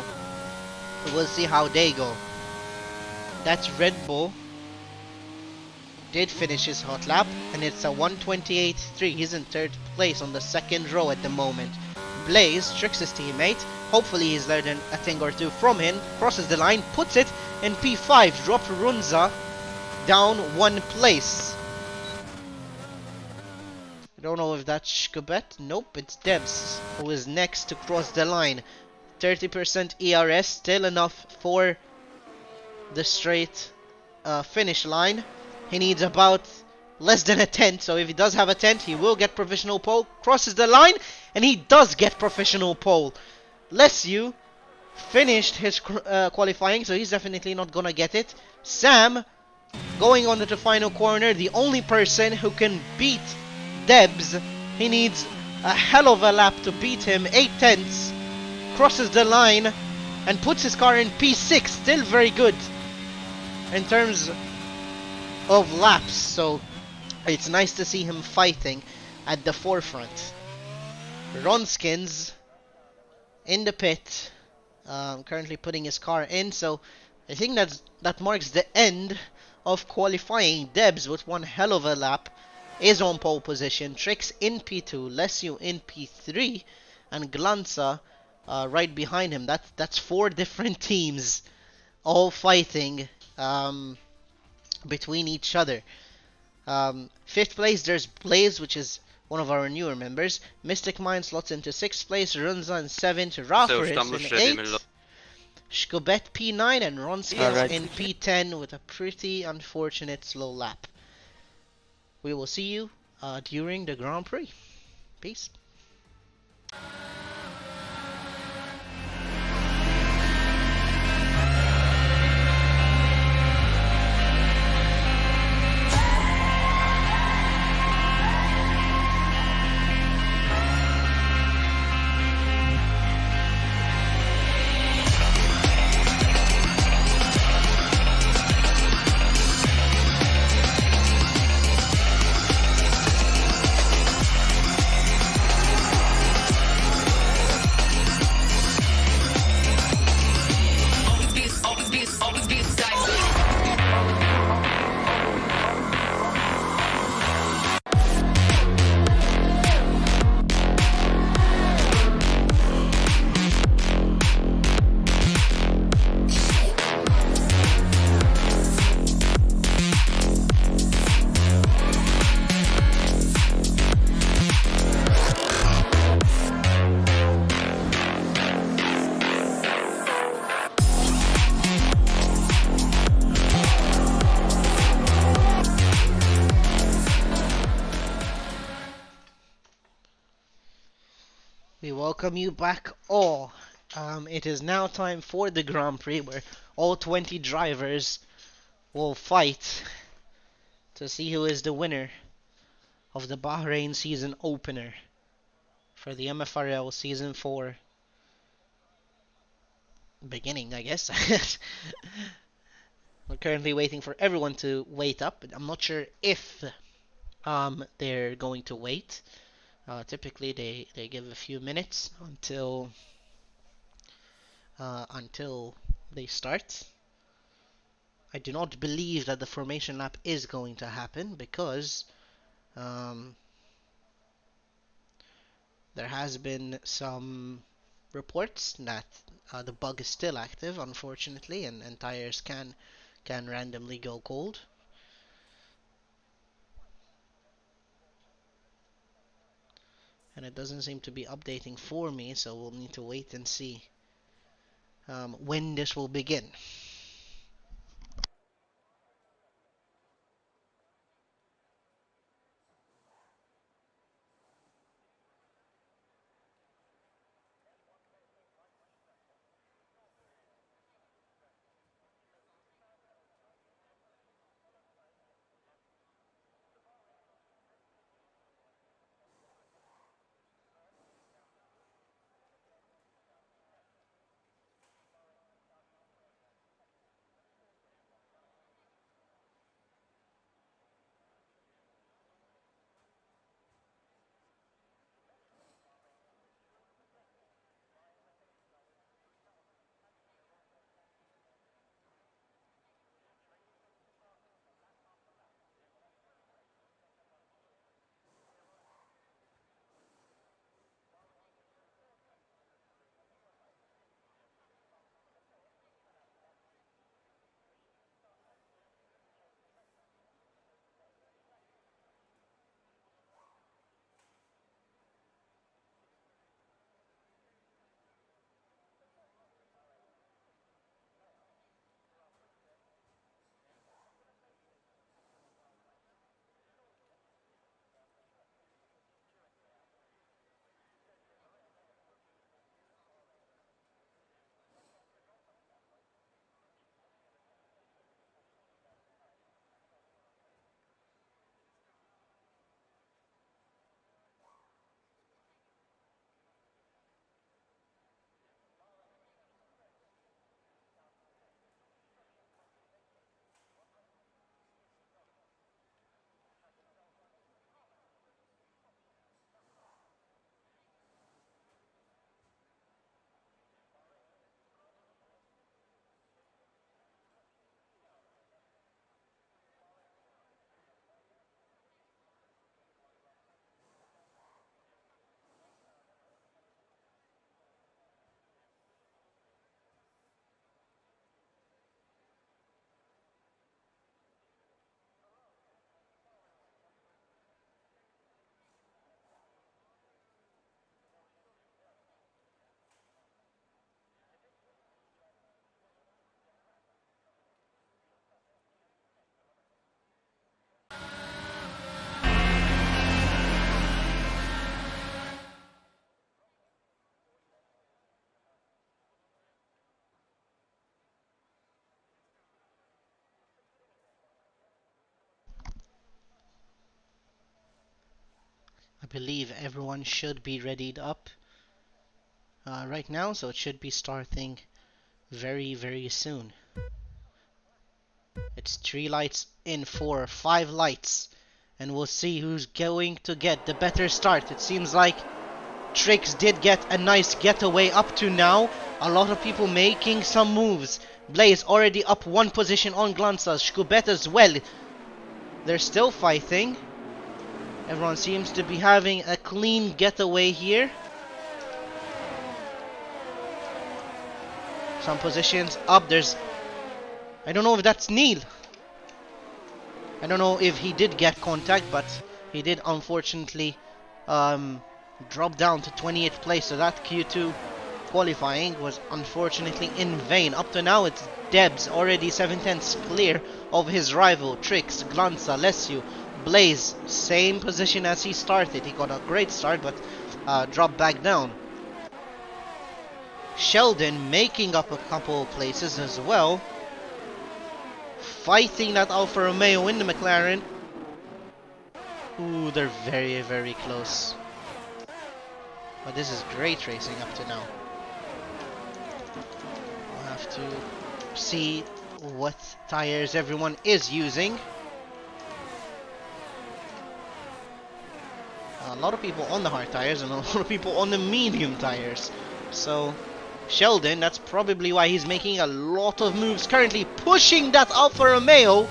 we'll see how they go. That's Red Bull. Did finish his hot lap, and it's a 128.3. He's in 3rd place on the 2nd row at the moment. Blaze, Trix's teammate, hopefully he's learned a thing or two from him, crosses the line, puts it In P5, drop Runza down 1 place. I don't know if that's Shkubet. Nope, it's Debs who is next to cross the line. 30% ERS, still enough for the straight finish line. He needs about less than a tenth, so if he does have a tenth, he will get professional pole. Crosses the line, and he does get professional pole. Lesu finished his qualifying, so he's definitely not gonna get it. Sam going on to the final corner, the only person who can beat Debs. He needs a hell of a lap to beat him. 8 tenths. Crosses the line and puts his car in P6. Still very good in terms of laps. So it's nice to see him fighting at the forefront. Ronskins in the pit. Currently putting his car in. So I think that marks the end of qualifying. Debs with one hell of a lap is on pole position. Trix in P2, Lesu in P3, and Glanza right behind him. That's 4 different teams all fighting between each other. 5th place, there's Blaze, which is one of our newer members. Mystic Mind slots into 6th place, Runza in 7th, Rafaris in 8th, Shkobet P9, and Ronskins in P10 with a pretty unfortunate slow lap. We will see you during the Grand Prix. Peace. We welcome you back all. It is now time for the Grand Prix where all 20 drivers will fight to see who is the winner of the Bahrain season opener for the MFRL season 4 beginning, I guess. We're currently waiting for everyone to wait up. I'm not sure if they're going to wait. Typically, they give a few minutes until they start. I do not believe that the formation lap is going to happen because there has been some reports that the bug is still active, unfortunately, and tires can randomly go cold. And it doesn't seem to be updating for me, so we'll need to wait and see when this will begin. believe everyone should be readied up right now, so it should be starting very, very soon. It's 3 lights in 4, 5 lights, and we'll see who's going to get the better start. It seems like Trix did get a nice getaway up to now. A lot of people making some moves. Blaze already up 1 position on Glanza. Shkubet as well. They're still fighting. Everyone seems to be having a clean getaway here. Some positions up. There's... I don't know if that's Neil. I don't know if he did get contact, but he did unfortunately drop down to 28th place. So that Q2 qualifying was unfortunately in vain. Up to now it's Debs already 7/10 clear of his rival. Trix, Glanza, Lesu, Blaze, same position as he started. He got a great start but dropped back down. Sheldon making up a couple places as well. Fighting that Alfa Romeo in the McLaren. Ooh, they're very, very close. But this is great racing up to now. We'll have to see what tires everyone is using. A lot of people on the hard tires and a lot of people on the medium tires. So Sheldon, that's probably why he's making a lot of moves currently, pushing that Alfa Romeo.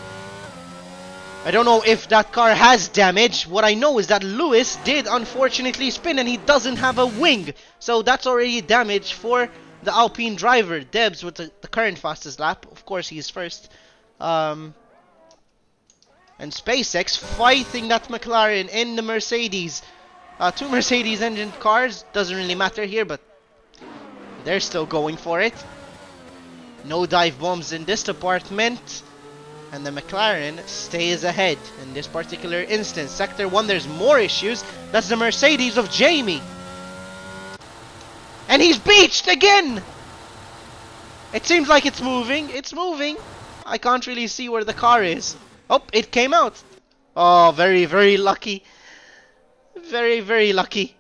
I don't know if that car has damage. What I know is that Lewis did unfortunately spin and he doesn't have a wing. So that's already damage for the Alpine driver. Debs with the current fastest lap. Of course he's first. And SpaceX fighting that McLaren in the Mercedes. 2 Mercedes engine cars. Doesn't really matter here, but they're still going for it. No dive bombs in this department. And the McLaren stays ahead in this particular instance. Sector 1, there's more issues. That's the Mercedes of Jamie. And he's beached again! It seems like it's moving. It's moving. I can't really see where the car is. Oh, it came out. Oh, very, very lucky. Very, very lucky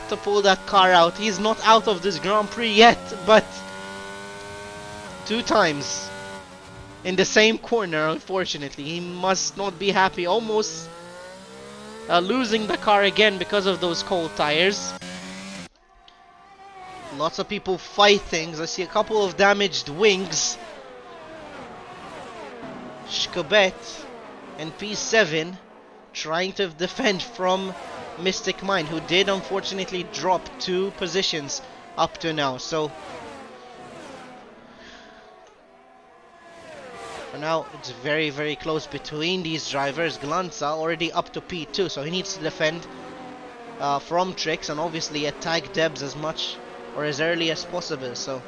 to pull that car out. He's not out of this Grand Prix yet, but 2 times in the same corner, unfortunately. He must not be happy. Almost losing the car again because of those cold tires. Lots of people fighting. I see a couple of damaged wings. Shkubet and P7 trying to defend from Mystic Mind, who did unfortunately drop 2 positions up to now. So for now it's very, very close between these drivers. Glanza already up to P2, so he needs to defend from Trix and obviously attack Debs as much or as early as possible. So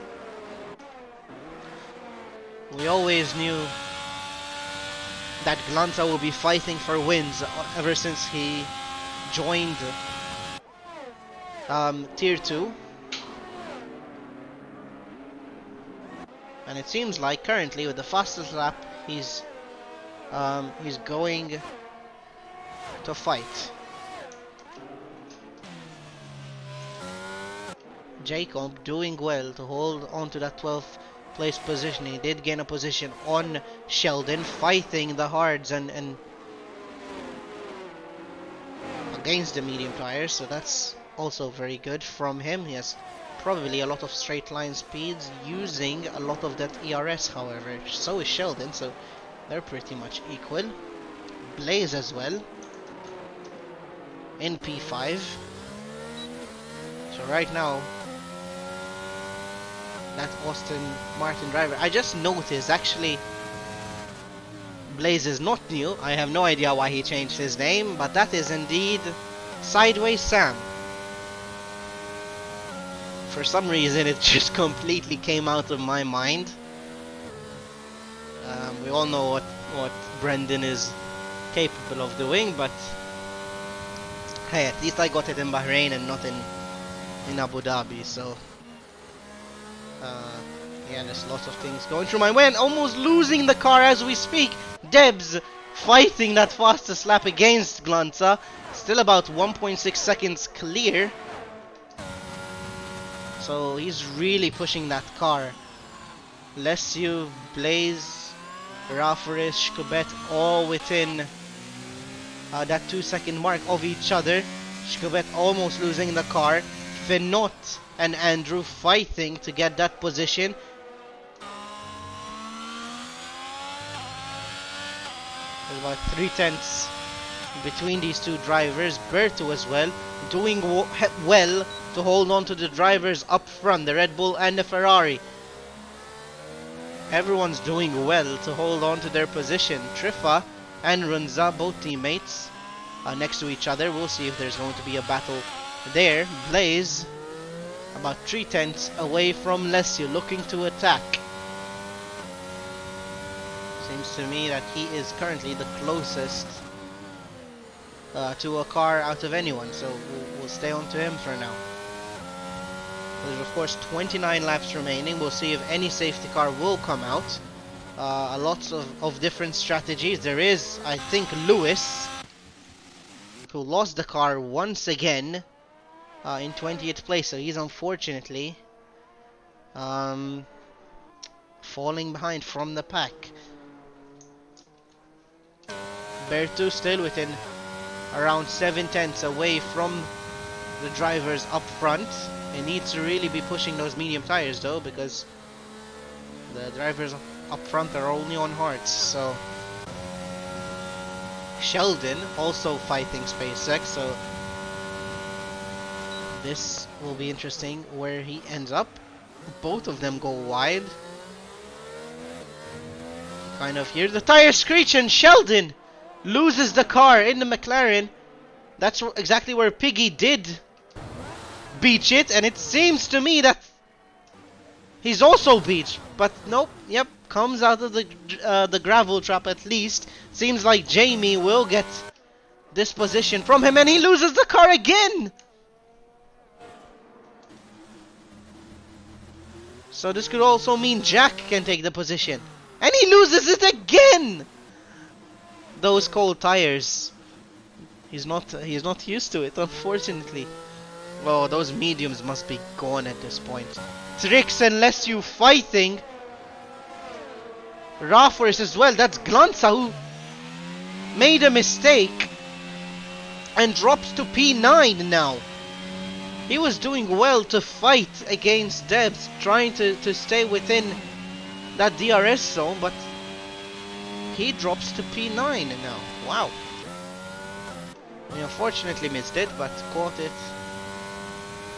we always knew that Glanza will be fighting for wins ever since he joined Tier 2. And it seems like currently with the fastest lap he's going to fight. Jacob doing well to hold on to that 12th place position. He did gain a position on Sheldon, fighting the hards and against the medium tires, so that's also very good from him. He has probably a lot of straight line speeds, using a lot of that ERS, however. So is Sheldon, so they're pretty much equal. Blaze as well in P5. So right now that Austin Martin driver, I just noticed actually Blaze is not new. I have no idea why he changed his name, but that is indeed Sideways Sam. For some reason it just completely came out of my mind. We all know what Brendan is capable of doing, but hey, at least I got it in Bahrain and not in Abu Dhabi, so yeah, there's lots of things going through my mind. Almost losing the car as we speak. Debs fighting that fastest lap against Glanza. Still about 1.6 seconds clear. So he's really pushing that car. Lesu, Blaze, Rafarish, Shkubet all within that 2-second mark of each other. Shkubet almost losing the car. Fenot and Andrew fighting to get that position. There's about 3/10 between these two drivers. Berto as well doing well to hold on to the drivers up front, the Red Bull and the Ferrari. Everyone's doing well to hold on to their position. Trifa and Runza, both teammates, next to each other. We'll see if there's going to be a battle there. Blaze about 3/10 away from Lesu, looking to attack. Seems to me that he is currently the closest to a car out of anyone, so we'll stay on to him for now. There's of course 29 laps remaining. We'll see if any safety car will come out. Lots of different strategies. There is, I think, Lewis, who lost the car once again in 20th place, so he's unfortunately falling behind from the pack. Bertu still within around 7/10 away from the drivers up front. He needs to really be pushing those medium tires though, because the drivers up front are only on hards. So Sheldon also fighting SpaceX, so this will be interesting where he ends up. Both of them go wide. Kind of hear the tires screech and Sheldon loses the car in the McLaren. That's exactly where Piggy did beach it, and it seems to me that he's also beached, but nope. Yep, comes out of the gravel trap at least. Seems like Jamie will get this position from him, and he loses the car again. So this could also mean Jack can take the position, and he loses it again. Those cold tires. He's not used to it, unfortunately. Oh, those mediums must be gone at this point. Trix and Lesu fighting. Raffers as well. That's Glanza who made a mistake and drops to P9 now. He was doing well to fight against Debs, trying to stay within that DRS zone, but he drops to P9 now. Wow. He unfortunately missed it, but caught it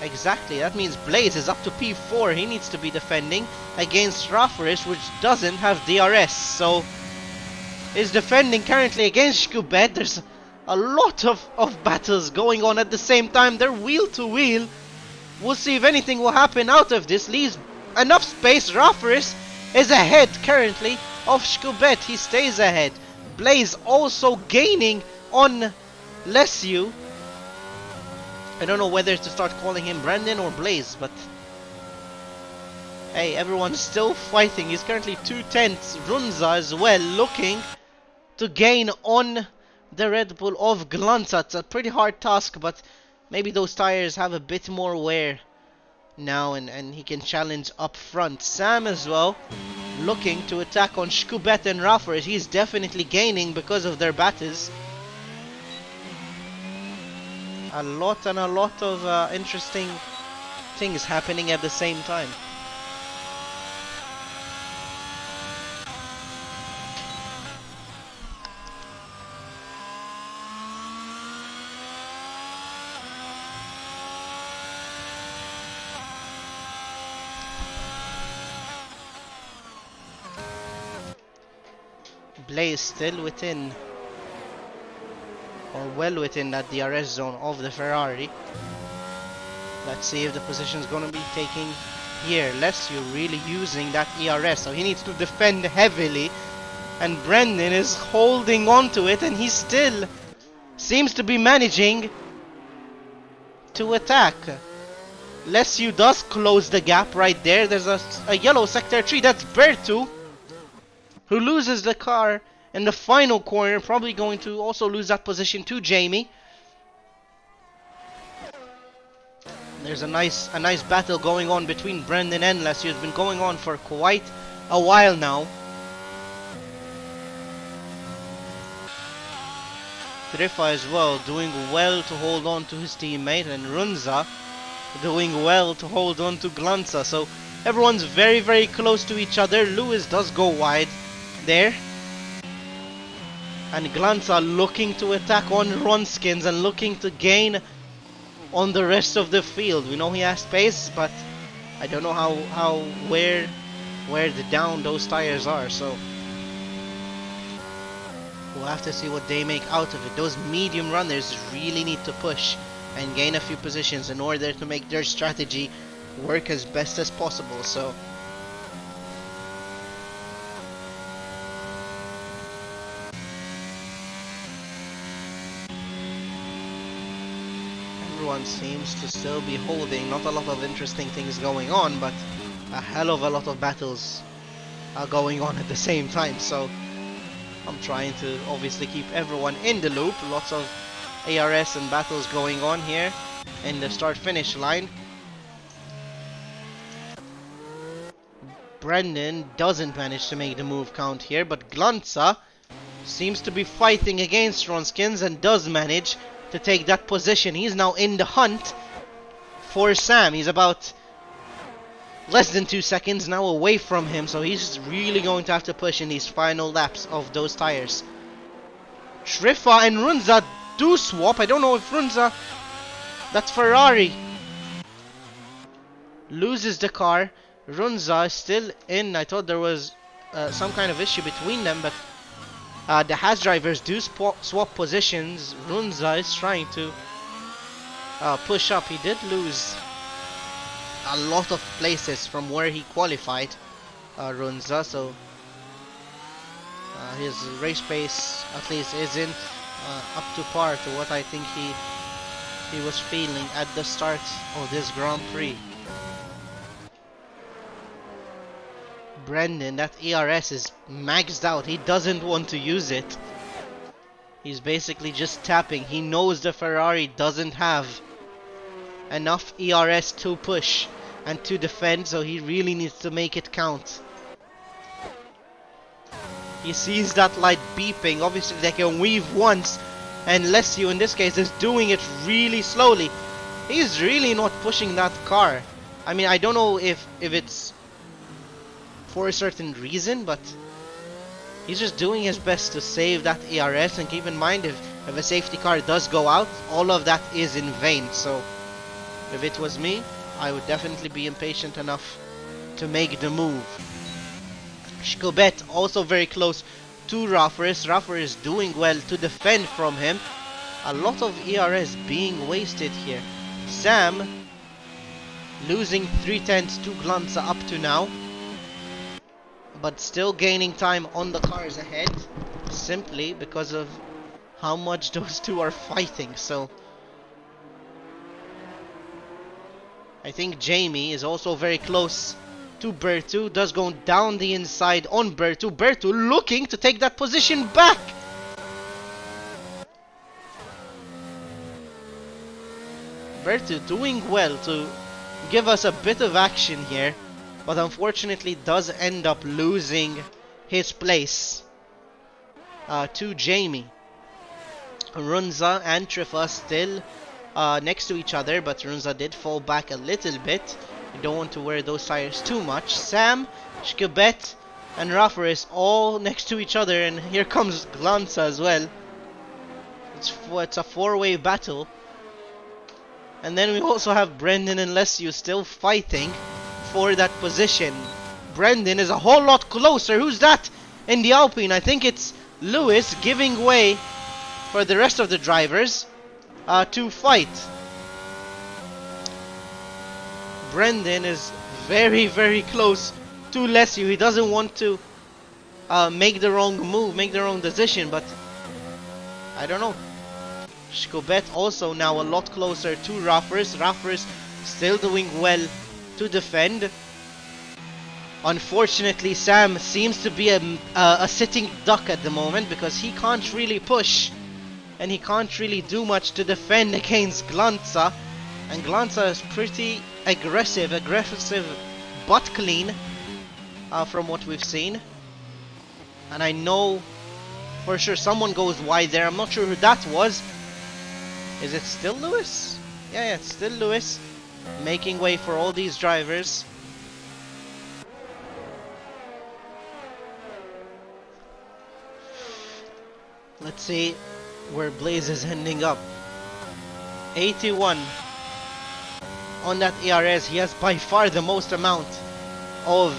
exactly. That means Blaze is up to P4. He needs to be defending against Rafferish, which doesn't have DRS. So is defending currently against Shkubet. There's a lot of battles going on at the same time. They're wheel to wheel. We'll see if anything will happen out of this. Leaves enough space. Rafferish is ahead currently of Shkubet. He stays ahead. Blaze also gaining on Lesu. I don't know whether to start calling him Brandon or Blaze, but hey, everyone's still fighting. He's currently 2/10. Runza as well, looking to gain on the Red Bull of Glanza. It's a pretty hard task, but maybe those tires have a bit more wear now, and he can challenge up front. Sam as well, looking to attack on Shkubet and Raffers. He's definitely gaining because of their battles. A lot of interesting things happening at the same time. Blaze still within, or well within, that DRS zone of the Ferrari. Let's see if the position is going to be taking here. Lesu really using that ERS, so he needs to defend heavily, and Brendan is holding on to it, and he still seems to be managing to attack. Lesu does close the gap right there. There's a yellow sector 3. That's Bertu, who loses the car in the final corner, probably going to also lose that position to Jamie. There's a nice battle going on between Brendan and Leslie. It's been going on for quite a while now. Trifa as well doing well to hold on to his teammate, and Runza doing well to hold on to Glanza. So everyone's very close to each other. Lewis does go wide there, and Glanza looking to attack on Ronskins and looking to gain on the rest of the field. We know he has pace, but I don't know where the down those tires are, so we'll have to see what they make out of it. Those medium runners really need to push and gain a few positions in order to make their strategy work as best as possible. So everyone seems to still be holding. Not a lot of interesting things going on, but a hell of a lot of battles are going on at the same time. So I'm trying to obviously keep everyone in the loop. Lots of ARS and battles going on here in the start-finish line. Brendan doesn't manage to make the move count here, but Glanza seems to be fighting against Ronskins and does manage to take that position. He's now in the hunt for Sam. He's about less than 2 seconds now away from him, so he's really going to have to push in these final laps of those tires. Trifa and Runza do swap. I don't know if Runza, that Ferrari, loses the car. Runza is still in. I thought there was some kind of issue between them, but the Haas drivers do swap positions. Runza is trying to push up. He did lose a lot of places from where he qualified, Runza, so his race pace at least isn't up to par to what I think he was feeling at the start of this Grand Prix. Brendan, that ERS is maxed out. He doesn't want to use it. He's basically just tapping. He knows the Ferrari doesn't have enough ERS to push and to defend, so he really needs to make it count. He sees that light beeping. Obviously they can weave once, and Lesio in this case is doing it really slowly. He's really not pushing that car. I mean, I don't know if it's for a certain reason, but he's just doing his best to save that ERS. And keep in mind, if a safety car does go out, all of that is in vain. So if it was me, I would definitely be impatient enough to make the move. Shkobet also very close to Rafaris. Rafaris doing well to defend from him. A lot of ERS being wasted here. Sam losing 3/10 to Glanza up to now, but still gaining time on the cars ahead, simply because of how much those two are fighting. So I think Jamie is also very close to Bertu. Does go down the inside on Bertu. Bertu looking to take that position back. Bertu doing well to give us a bit of action here, but unfortunately does end up losing his place to Jamie. Runza and Trifa still next to each other, but Runza did fall back a little bit. You don't want to wear those tires too much. Sam, Shkibet, and Rafaris all next to each other, and here comes Glanza as well. It's a four-way battle. And then we also have Brendan and Leslie still fighting for that position. Brendan is a whole lot closer. Who's that in the Alpine? I think it's Lewis giving way for the rest of the drivers to fight. Brendan is very, very close to Leslie. He doesn't want to make the wrong move, make the wrong decision, but I don't know. Shkobet also now a lot closer to Rafaris. Rafaris still doing well to defend. Unfortunately, Sam seems to be a sitting duck at the moment, because he can't really push and he can't really do much to defend against Glanza. And Glanza is pretty aggressive but clean from what we've seen. And I know for sure someone goes wide there. I'm not sure who that was. Is it still Lewis? Yeah, it's still Lewis. Making way for all these drivers. Let's see where Blaze is ending up. 81 on that ERS. He has by far the most amount of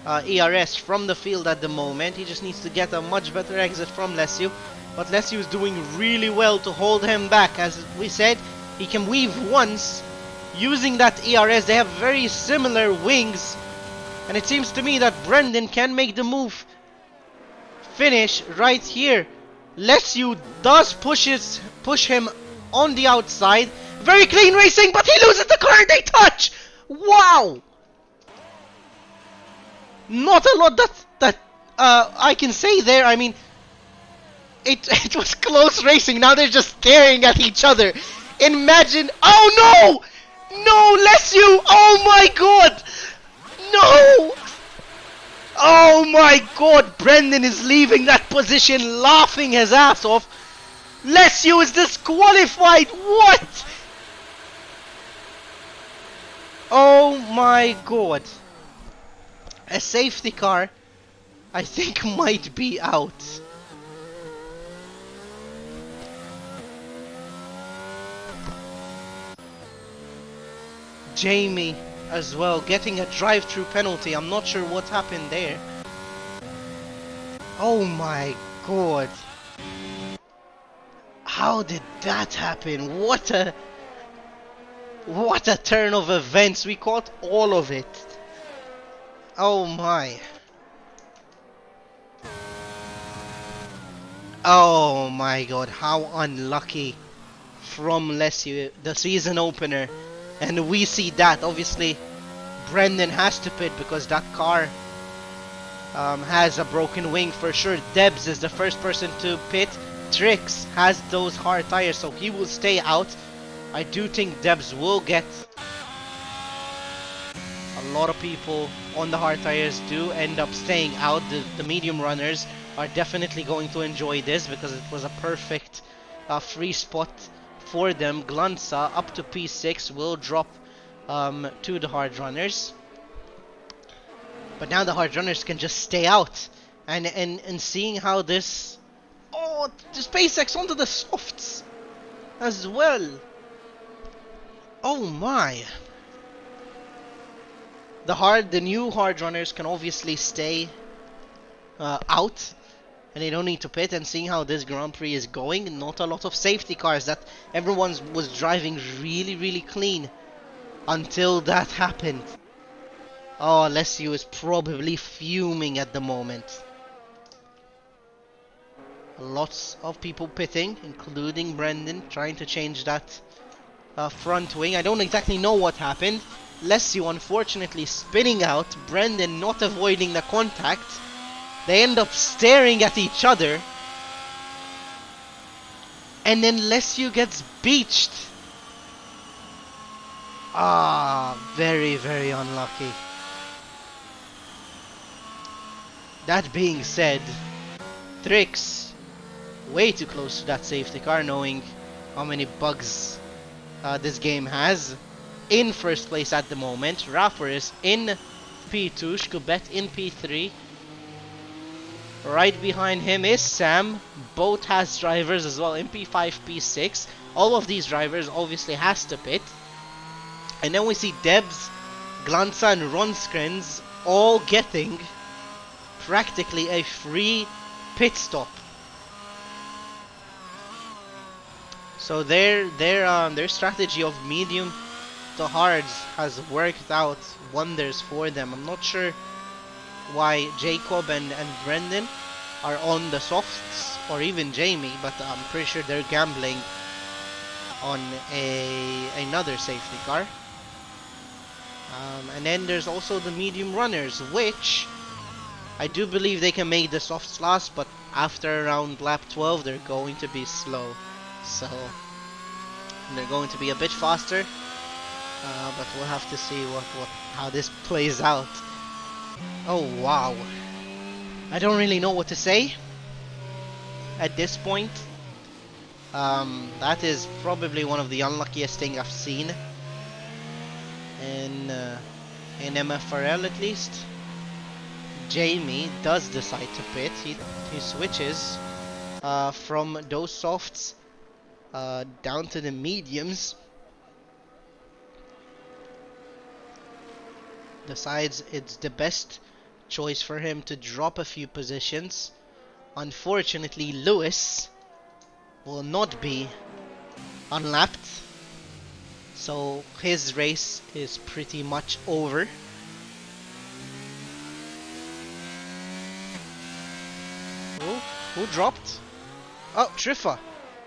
ERS from the field at the moment. He just needs to get a much better exit from Lesiu. But Lesiu is doing really well to hold him back. As we said, he can weave once using that ERS. They have very similar wings. And it seems to me that Brendan can make the move. Finish right here. Lesiu does push him on the outside. Very clean racing, but he loses the car and they touch! Wow! Not a lot that I can say there. I mean, it was close racing. Now they're just staring at each other. Imagine. Oh no! No, Lesiu! Oh my god! No! Oh my god! Brendan is leaving that position laughing his ass off. Lesiu is disqualified! What? Oh my god. A safety car, I think, might be out. Jamie as well, getting a drive-through penalty. I'm not sure what happened there. Oh my god. How did that happen? What a turn of events. We caught all of it. Oh my. Oh my god, how unlucky from Lesiu, the season opener. And we see that. Obviously Brendan has to pit because that car has a broken wing for sure. Debs is the first person to pit. Trix has those hard tires, so he will stay out. I do think Debs will get. A lot of people on the hard tires do end up staying out. The medium runners are definitely going to enjoy this because it was a perfect free spot for them. Glanza up to P6 will drop to the hard runners. But now the hard runners can just stay out. And seeing how this... Oh, the SpaceX onto the softs as well. Oh my. The new hard runners can obviously stay out. And they don't need to pit. And seeing how this Grand Prix is going, not a lot of safety cars. That everyone was driving really clean until that happened. Oh, Lesiu is probably fuming at the moment. Lots of people pitting, including Brendan, trying to change that front wing. I don't exactly know what happened. Lesiu unfortunately spinning out. Brendan not avoiding the contact. They end up staring at each other. And then Lesiu gets beached. Ah, very unlucky. That being said, Trix way too close to that safety car, knowing how many bugs this game has. In first place at the moment. Raffer is in P2, Shkubet in P3. Right behind him is Sam. Both has drivers as well in P5, P6. All of these drivers obviously has to pit. And then we see Debs, Glanza and Ronskren's all getting practically a free pit stop. So their strategy of medium to hards has worked out wonders for them. I'm not sure why Jacob and Brendan are on the softs, or even Jamie, but I'm pretty sure they're gambling on another safety car. And then there's also the medium runners, which I do believe they can make the softs last, but after around lap 12 they're going to be slow. So they're going to be a bit faster. But we'll have to see how this plays out. Oh wow. I don't really know what to say at this point. That is probably one of the unluckiest things I've seen in MFRL at least. Jamie does decide to pit. He switches from those softs down to the mediums. Decides it's the best choice for him to drop a few positions. Unfortunately, Lewis will not be unlapped, so his race is pretty much over. Oh, who dropped? Oh, Triffa.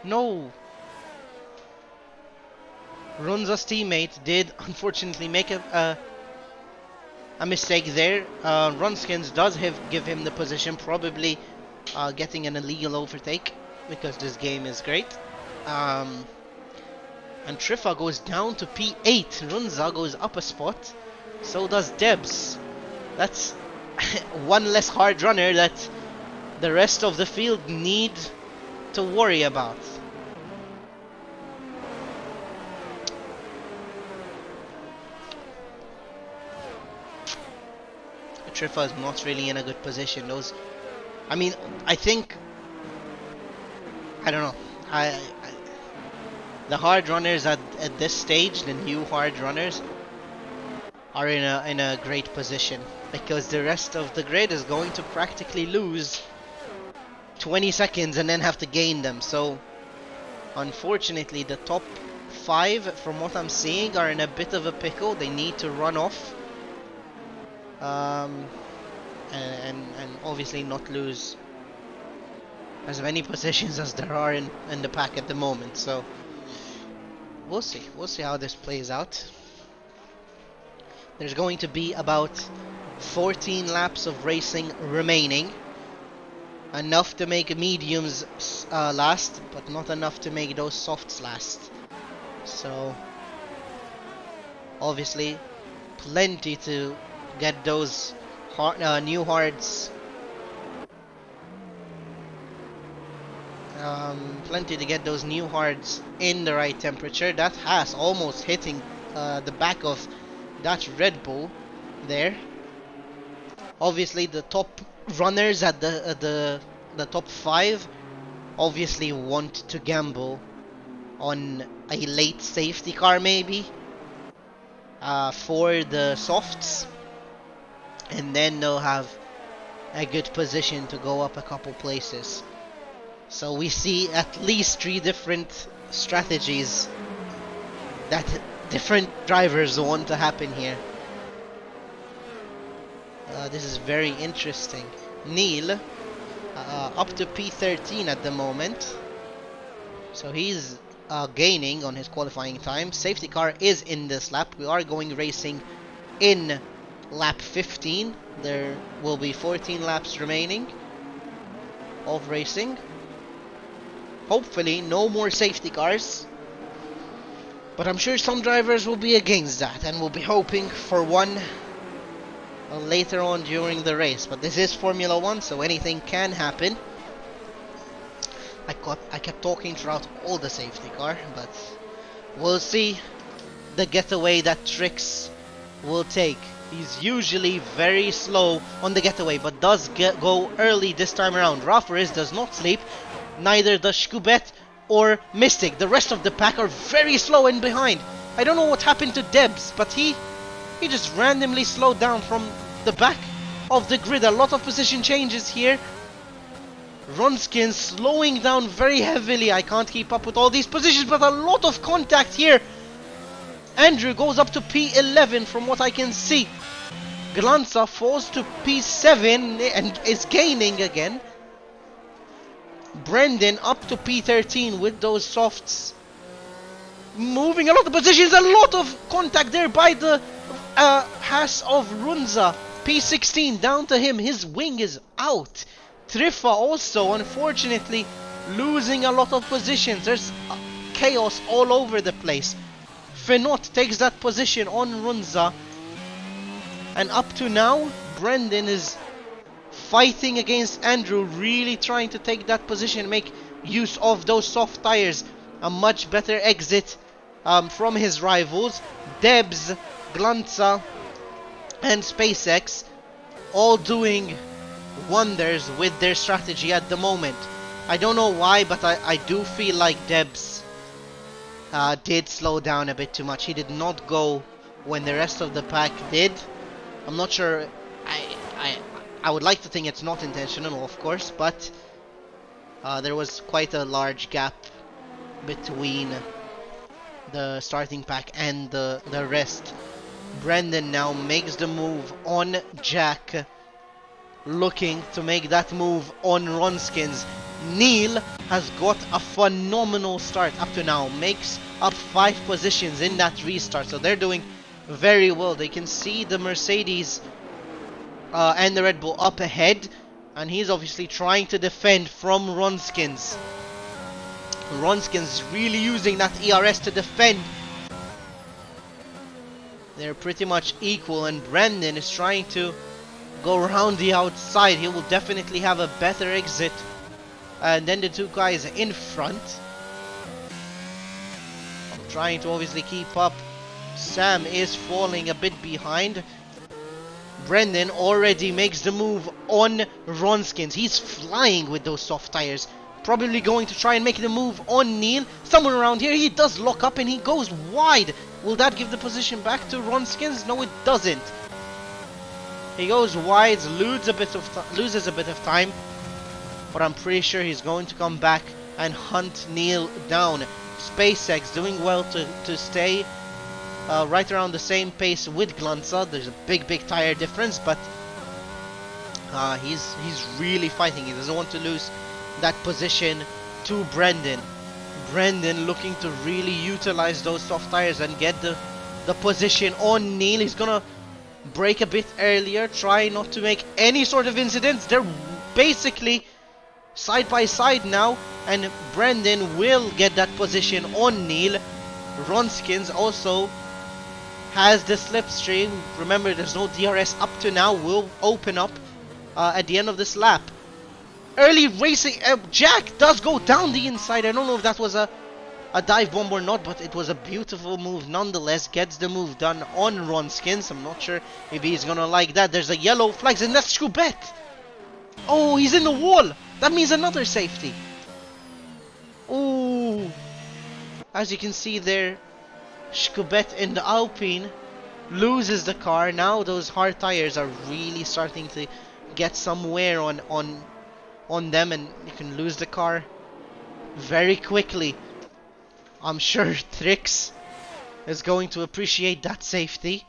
No. Runza's teammate did unfortunately make a mistake there. Runskins does give him the position, probably getting an illegal overtake because this game is great. And Triffa goes down to P8. Runza goes up a spot. So does Debs. That's one less hard runner that the rest of the field need to worry about. Triffa is not really in a good position. I mean, I think, I don't know. The hard runners at this stage, the new hard runners, are in a great position because the rest of the grid is going to practically lose 20 seconds and then have to gain them. So, unfortunately, the top 5, from what I'm seeing, are in a bit of a pickle. They need to run off. And obviously not lose as many positions as there are in the pack at the moment. So we'll see how this plays out. There's going to be about 14 laps of racing remaining, enough to make mediums last, but not enough to make those softs last. So obviously plenty to get those new hards. Plenty to get those new hards in the right temperature. That has almost hitting the back of that Red Bull there. Obviously, the top runners at the top 5 obviously want to gamble on a late safety car, maybe for the softs. And then they'll have a good position to go up a couple places. So we see at least 3 different strategies that different drivers want to happen here. This is very interesting. Neil up to P13 at the moment. So he's gaining on his qualifying time. Safety car is in this lap. We are going racing in lap 15. There will be 14 laps remaining of racing. Hopefully no more safety cars, but I'm sure some drivers will be against that and will be hoping for one later on during the race. But this is Formula 1, so anything can happen. I kept talking throughout all the safety car, but we'll see the getaway that Trix will take. He's usually very slow on the getaway, but does go early this time around. Rafaris does not sleep, neither does Shkubet or Mystic. The rest of the pack are very slow in behind. I don't know what happened to Debs, but he just randomly slowed down from the back of the grid. A lot of position changes here. Runskin slowing down very heavily. I can't keep up with all these positions, but a lot of contact here. Andrew goes up to P11 from what I can see. Glanza falls to P7 and is gaining again. Brendan up to P13 with those softs. Moving a lot of positions, a lot of contact there by the Haas of Runza. P16 down to him, his wing is out. Triffa also unfortunately losing a lot of positions. There's chaos all over the place. Fenot takes that position on Runza, and up to now, Brendan is fighting against Andrew, really trying to take that position, make use of those soft tires. A much better exit from his rivals. Debs, Glanza, and SpaceX all doing wonders with their strategy at the moment. I don't know why, but I do feel like Debs did slow down a bit too much. He did not go when the rest of the pack did. I'm not sure. I would like to think it's not intentional, of course, but there was quite a large gap between the starting pack and the rest. Brendan now makes the move on Jack, looking to make that move on Ronskins. Neil has got a phenomenal start up to now, makes up 5 positions in that restart, so they're doing very well. They can see the Mercedes and the Red Bull up ahead, and he's obviously trying to defend from Ronskins. Ronskins really using that ERS to defend. They're pretty much equal, and Brendan is trying to go around the outside. He will definitely have a better exit than the two guys in front. I'm trying to obviously keep up. Sam is falling a bit behind. Brendan already makes the move on Ronskins. He's flying with those soft tires. Probably going to try and make the move on Neil. Somewhere around here he does lock up and he goes wide. Will that give the position back to Ronskins? No, it doesn't. He goes wide, loses a bit of time. But I'm pretty sure he's going to come back and hunt Neil down. SpaceX doing well to stay right around the same pace with Glanza. There's a big tire difference, but he's really fighting. He doesn't want to lose that position to Brendan. Brendan looking to really utilize those soft tires and get the position on Neil. He's gonna brake a bit earlier, try not to make any sort of incidents. They're basically side by side now, and Brendan will get that position on Neil. Ronskins also has the slipstream. Remember, there's no DRS up to now. Will open up at the end of this lap. Early racing. Jack does go down the inside. I don't know if that was a dive bomb or not, but it was a beautiful move nonetheless. Gets the move done on Ronskins. I'm not sure if he's gonna like that. There's a yellow flag, and that's Schubert. Oh, he's in the wall. That means another safety. Oh, as you can see there, Schubert in the Alpine loses the car. Now those hard tires are really starting to get some wear on them, and you can lose the car very quickly. I'm sure Trix is going to appreciate that safety.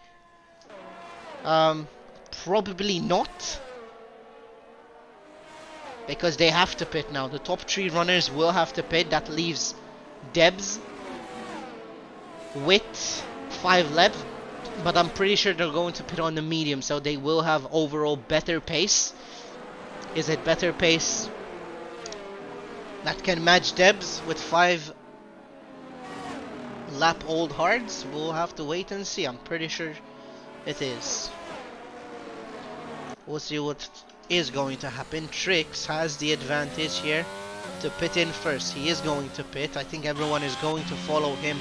Probably not, because they have to pit now. The top 3 runners will have to pit. That leaves Debs with 5 left, but I'm pretty sure they're going to pit on the medium, so they will have overall better pace. Is it better pace that can match Debs with 5 lap old hards? We'll have to wait and see. I'm pretty sure it is. We'll see what is going to happen. Trix has the advantage here to pit in first. He is going to pit. I think everyone is going to follow him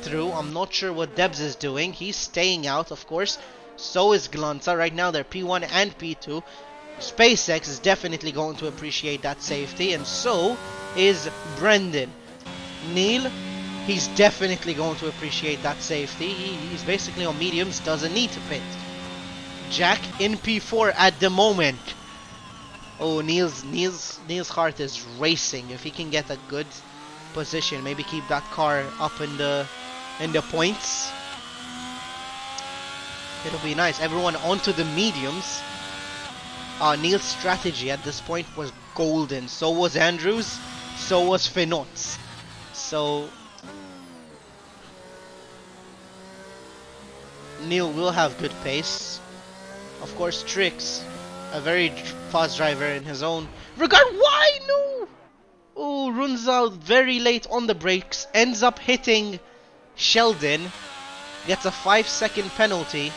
through. I'm not sure what Debs is doing. He's staying out, of course. So is Glanza. Right now they're P1 and P2. SpaceX is definitely going to appreciate that safety, and so is Brendan. Neil, he's definitely going to appreciate that safety. He's basically on mediums, doesn't need to pit. Jack in P4 at the moment. Oh, Neil's heart is racing. If he can get a good position, maybe keep that car up in the points, it'll be nice. Everyone onto the mediums. Neil's strategy at this point was golden. So was Andrew's. So was Fenot's. So Neil will have good pace. Of course, Trix, a very fast driver in his own regard. Why no? Oh, runs out very late on the brakes, ends up hitting Sheldon, gets a 5-second penalty.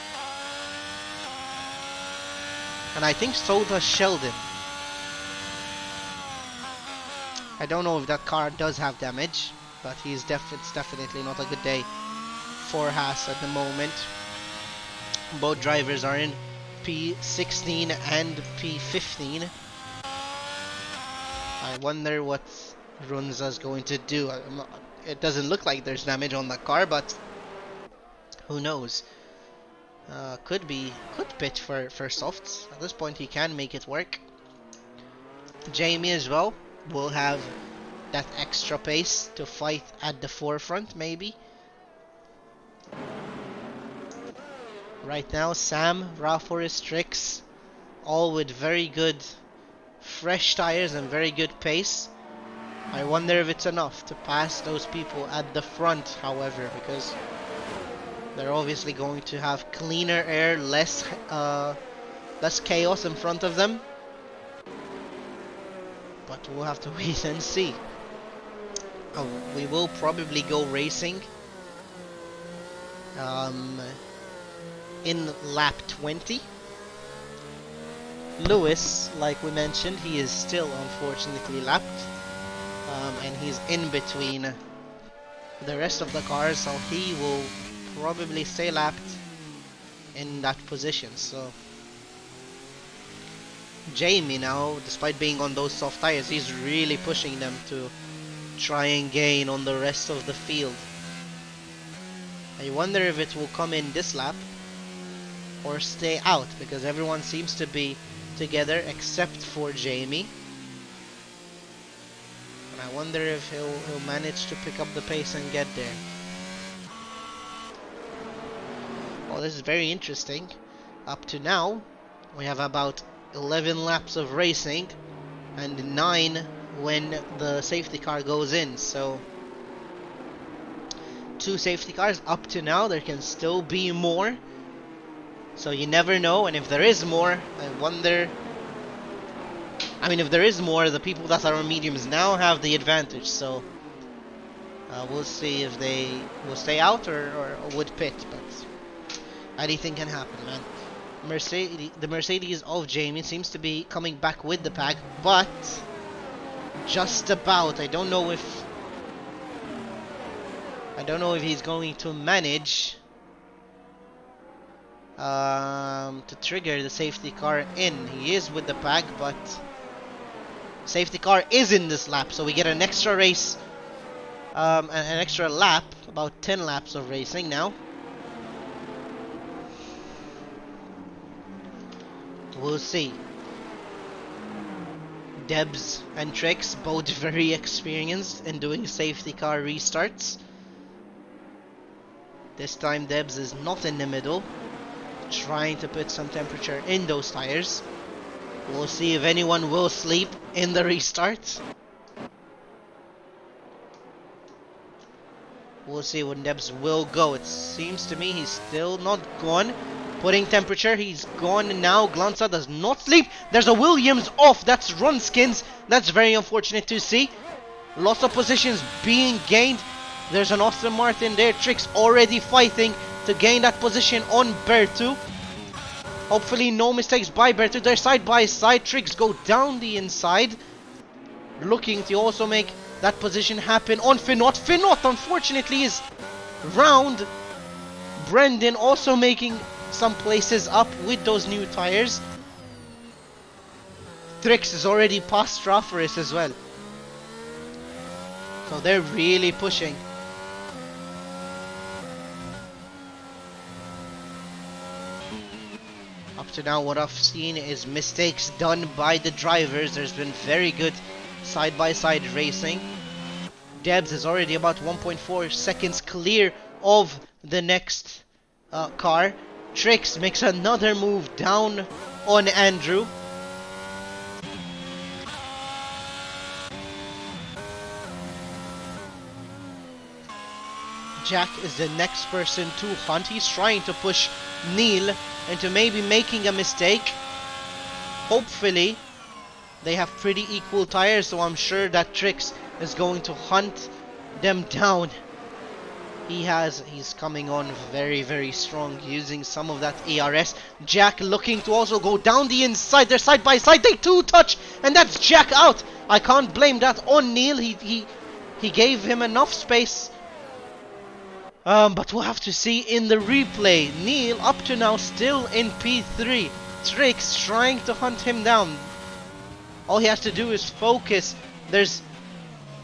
And I think so does Sheldon. I don't know if that car does have damage, but it's definitely not a good day for Haas at the moment. Both drivers are in P16 and P15. I wonder what Runza's going to do. It doesn't look like there's damage on the car, but who knows? Could pit for softs. At this point, he can make it work. Jamie as well will have that extra pace to fight at the forefront, maybe. Right now, Sam, Raforest, Trix, all with very good fresh tires and very good pace. I wonder if it's enough to pass those people at the front, however, because they're obviously going to have cleaner air, less chaos in front of them. But we'll have to wait and see. We will probably go racing in lap 20. Lewis, like we mentioned, he is still unfortunately lapped, and he's in between the rest of the cars, so he will probably stay lapped in that position. So Jamie now, despite being on those soft tires, he's really pushing them to try and gain on the rest of the field. I wonder if it will come in this lap or stay out, because everyone seems to be together except for Jamie. And I wonder if he'll manage to pick up the pace and get there. Well, this is very interesting. Up to now, we have about 11 laps of racing and 9 when the safety car goes in. So 2 safety cars up to now. There can still be more, so you never know. And if there is more, I wonder, I mean, if there is more, the people that are on mediums now have the advantage. So we'll see if they will stay out or would pit, but anything can happen, man. The Mercedes of Jamie seems to be coming back with the pack, but just about. I don't know if he's going to manage to trigger the safety car in. He is with the pack, but safety car is in this lap, so we get an extra race, an extra lap, about 10 laps of racing now. We'll see. Debs and Trix, both very experienced in doing safety car restarts. This time Debs is not in the middle, trying to put some temperature in those tires. We'll see if anyone will sleep in the restart. We'll see when Debs will go. It seems to me he's still not gone. Putting temperature, he's gone now. Glanza does not sleep. There's a Williams off. That's Runskins. That's very unfortunate to see. Lots of positions being gained. There's an Aston Martin there. Trix already fighting to gain that position on Bertu. Hopefully no mistakes by Bertu. They're side by side. Trix go down the inside, looking to also make that position happen on Finot. Finot unfortunately is round. Brendan also making some places up with those new tires. Trix is already past Raforest as well, so they're really pushing. Up to now, what I've seen is mistakes done by the drivers. There's been very good side-by-side racing. Debs is already about 1.4 seconds clear of the next car. Trix makes another move down on Andrew. Jack is the next person to hunt. He's trying to push Neil into maybe making a mistake. Hopefully They have pretty equal tires, so I'm sure that Trix is going to hunt them down. He's coming on very, very strong, using some of that ARS. Jack looking to also go down the inside. They're side by side. They two touch, and that's Jack out. I can't blame that on Neil. He gave him enough space. But we'll have to see in the replay. Neil up to now still in P3. Trix trying to hunt him down. All he has to do is focus. There's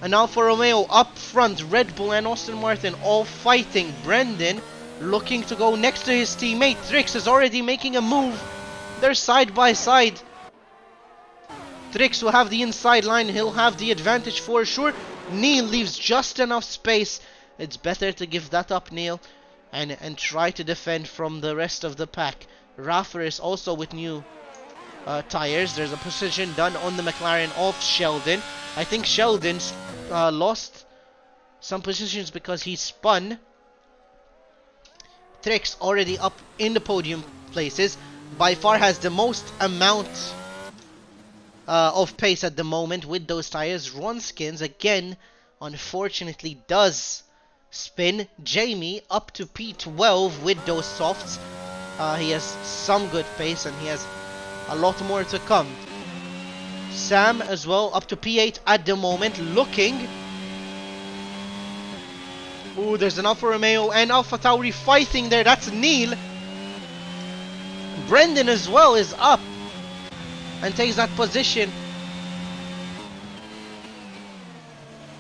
an Alfa Romeo up front, Red Bull and Aston Martin all fighting. Brendan looking to go next to his teammate. Trix is already making a move. They're side by side. Trix will have the inside line. He'll have the advantage for sure. Neil leaves just enough space. It's better to give that up, Neil, and try to defend from the rest of the pack. Rafa is also with new tires. There's a position done on the McLaren of Sheldon. I think Sheldon's lost some positions because he spun. Trix already up in the podium places. By far has the most amount of pace at the moment with those tires. Ronskins again, unfortunately, does spin. Jamie up to P12 with those softs. He has some good pace and he has a lot more to come. Sam as well up to P8 at the moment, looking. Ooh, there's an Alfa Romeo and Alpha Tauri fighting there. That's Neil. Brendan as well is up and takes that position.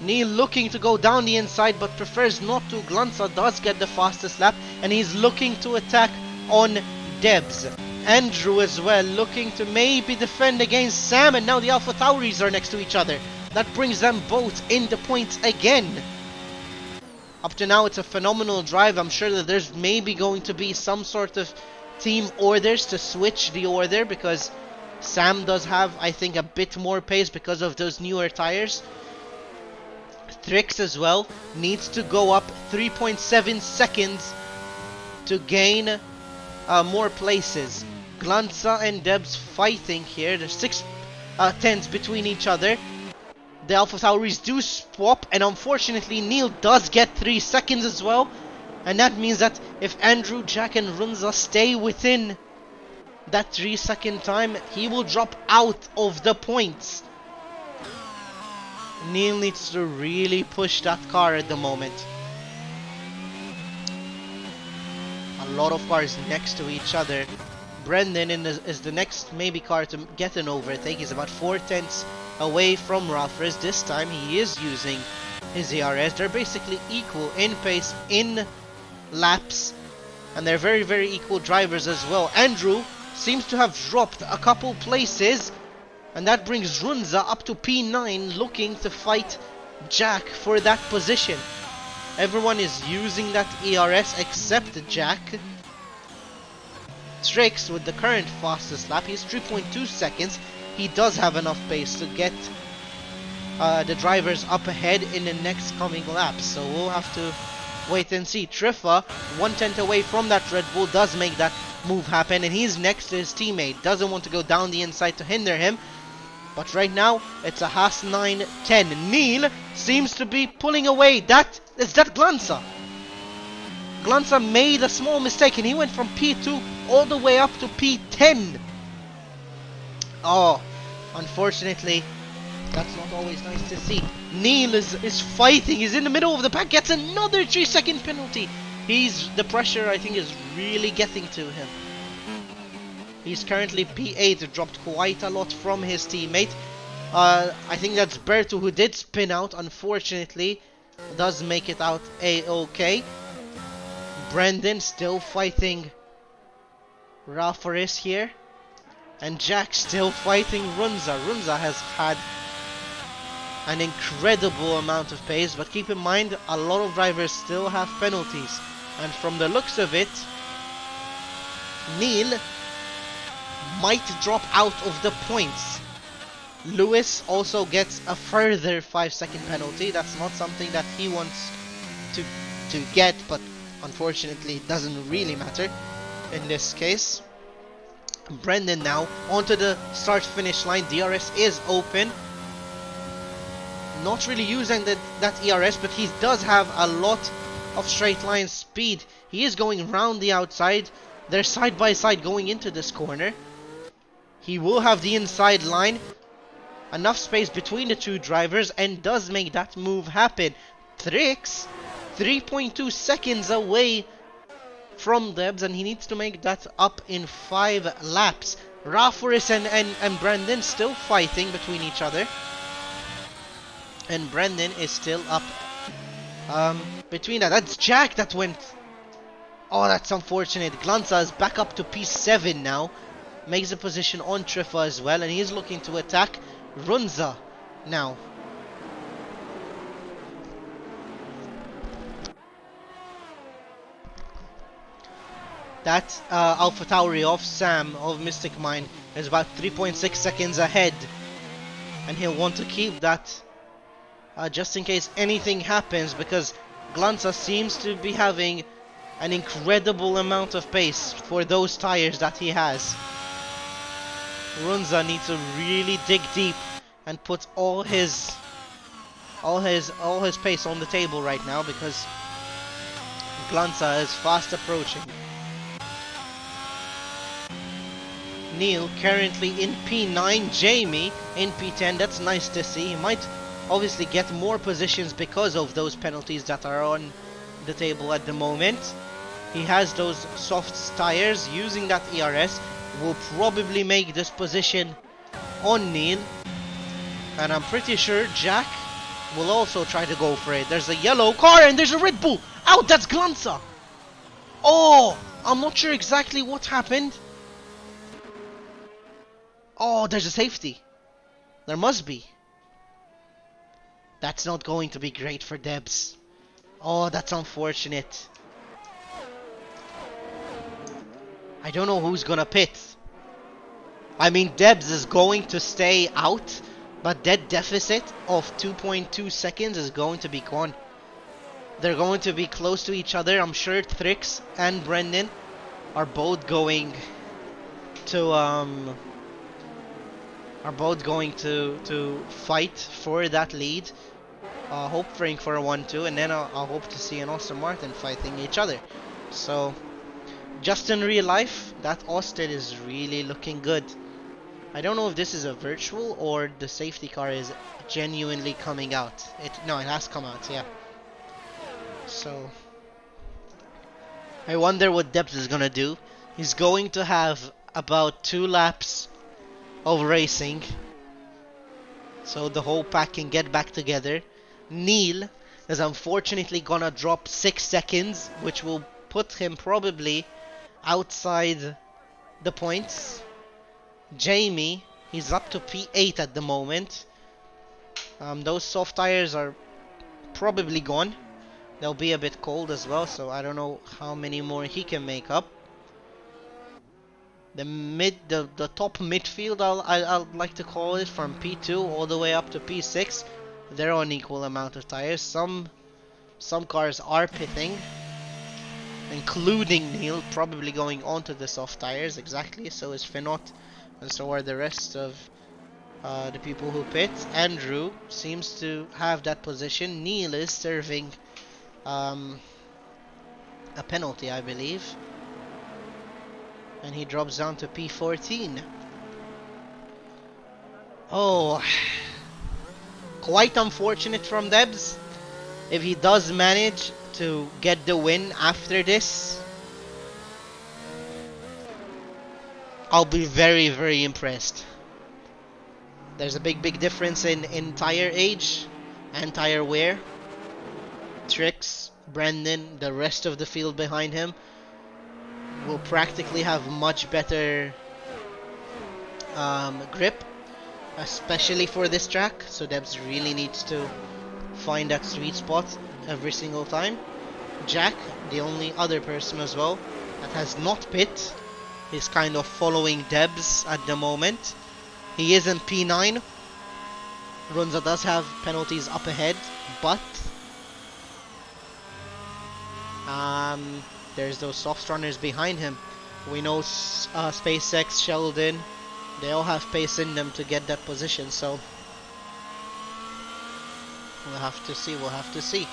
Neil looking to go down the inside but prefers not to. Glanza does get the fastest lap and he's looking to attack on Debs. Andrew as well looking to maybe defend against Sam, and now the Alpha Tauris are next to each other. That brings them both in the points again. Up to now it's a phenomenal drive. I'm sure that there's maybe going to be some sort of team orders to switch the order, because Sam does have, I think, a bit more pace because of those newer tires. Trix as well needs to go up 3.7 seconds to gain more places. Glanza and Debs fighting here. There's 6 tenths between each other. The Alpha Tauris do swap, and unfortunately Neil does get 3 seconds as well. And that means that if Andrew, Jack and Runza stay within that 3-second time, he will drop out of the points. Neil needs to really push that car at the moment. A lot of cars next to each other. Brendan is the next maybe car to get an overtake. He's about 4 tenths away from Rafres. This time he is using his ERS. They're basically equal in pace, in laps, and they're very, very equal drivers as well. Andrew seems to have dropped a couple places, and that brings Runza up to P9, looking to fight Jack for that position. Everyone is using that ERS except Jack. Trix with the current fastest lap, he's 3.2 seconds. He does have enough pace to get the drivers up ahead in the next coming laps, so we'll have to wait and see. Triffa, 1 tenth away from that Red Bull, does make that move happen, and he's next to his teammate. Doesn't want to go down the inside to hinder him, but right now it's a Haas 9-10. Neil seems to be pulling away. Is that Glanza? Glanza made a small mistake and he went from P2 all the way up to P10. Oh, unfortunately, that's not always nice to see. Neil is fighting. He's in the middle of the pack. Gets another 3-second penalty. The pressure, I think, is really getting to him. He's currently P8. Dropped quite a lot from his teammate. I think that's Berto who did spin out. Unfortunately, does make it out A-OK. Brendan still fighting Rafaris here. And Jack still fighting Runza. Runza has had an incredible amount of pace, but keep in mind, a lot of drivers still have penalties. And from the looks of it, Neil might drop out of the points. Lewis also gets a further 5-second penalty. That's not something that he wants to get, but unfortunately it doesn't really matter in this case. Brendan now onto the start-finish line. DRS is open. Not really using that ERS, but he does have a lot of straight line speed. He is going round the outside. They're side by side going into this corner. He will have the inside line. Enough space between the two drivers and does make that move happen. Trix, 3.2 seconds away from Debs, and he needs to make that up in 5 laps. Raforis and Brendan still fighting between each other. And Brendan is still up between that. That's Jack that went. Oh, that's unfortunate. Glanza is back up to P7 now. Makes a position on Triffa as well. And he's looking to attack Runza now. That Alpha Tauri of Sam of Mystic Mine is about 3.6 seconds ahead. And he'll want to keep that just in case anything happens, because Glanza seems to be having an incredible amount of pace for those tires that he has. Runza needs to really dig deep and put all his pace on the table right now, because Glanza is fast approaching. Neil currently in P9, Jamie in P10. That's nice to see. He might obviously get more positions because of those penalties that are on the table at the moment. He has those soft tires. Using that ERS will probably make this position on Neil, and I'm pretty sure Jack will also try to go for it. There's a yellow car and there's a Red Bull. Out, that's Glanza. Oh, I'm not sure exactly what happened. Oh, there's a safety. There must be. That's not going to be great for Debs. Oh, that's unfortunate. I don't know who's gonna pit. I mean, Debs is going to stay out, but that deficit of 2.2 seconds is going to be gone. They're going to be close to each other. I'm sure Trix and Brendan are both going to fight for that lead. Hoping for a 1-2, and then I'll hope to see an Aston Martin fighting each other. So, just in real life, that Austin is really looking good. I don't know if this is a virtual or the safety car is genuinely coming out. No, it has come out, yeah. So, I wonder what Debs is gonna do. He's going to have about 2 laps of racing, so the whole pack can get back together. Neil is unfortunately gonna drop 6 seconds, which will put him probably outside the points. Jamie, he's up to P8 at the moment. Those soft tires are probably gone. They'll be a bit cold as well, so I don't know how many more he can make up. The top midfield, I'd like to call it, from P2 all the way up to P6, they're on equal amount of tires. Some cars are pitting, including Neil, probably going onto the soft tires. Exactly, so is Finot, and so are the rest of the people who pit. Andrew seems to have that position. Neil is serving a penalty, I believe, and he drops down to P14. Oh, quite unfortunate from Debs. If he does manage to get the win after this, I'll be very, very impressed. There's a big difference in tire age and tire wear. Trix, Brendan, the rest of the field behind him will practically have much better grip, especially for this track. So Debs really needs to find that sweet spot every single time. Jack, the only other person as well that has not pit, is kind of following Debs at the moment. He is in P9. Runza does have penalties up ahead, but there's those soft runners behind him. We know SpaceX, Sheldon, they all have pace in them to get that position, so we'll have to see, we'll have to see.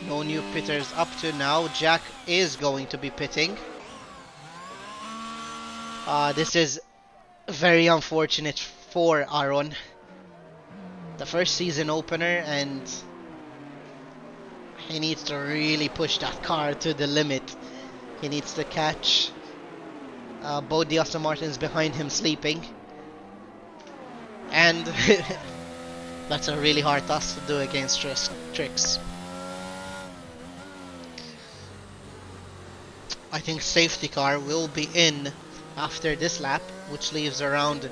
No new pitters up to now. Jack is going to be pitting. This is very unfortunate for Aaron. The first season opener, and he needs to really push that car to the limit. He needs to catch both the Aston Martins behind him sleeping. And that's a really hard task to do against Trix. I think safety car will be in after this lap, which leaves around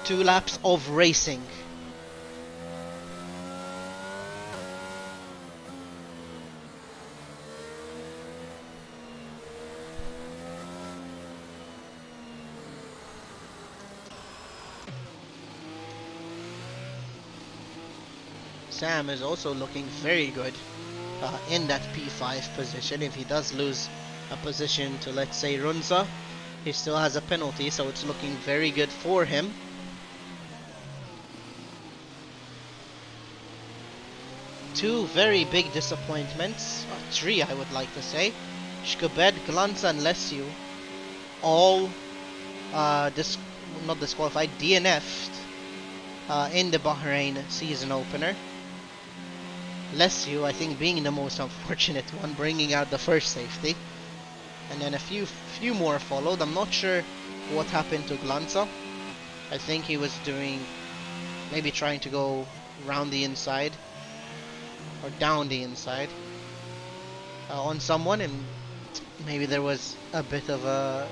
2 laps of racing. Sam is also looking very good in that P5 position. If he does lose a position to, let's say, Runza, he still has a penalty, so it's looking very good for him. Two very big disappointments, 3 I would like to say. Shkabed, Glanza and Lesiu all not disqualified, DNF'd in the Bahrain season opener. Lesiu, I think, being the most unfortunate one, bringing out the first safety. And then a few more followed. I'm not sure what happened to Glanza. I think he was maybe trying to go round the inside or down the inside on someone, and maybe there was a bit of a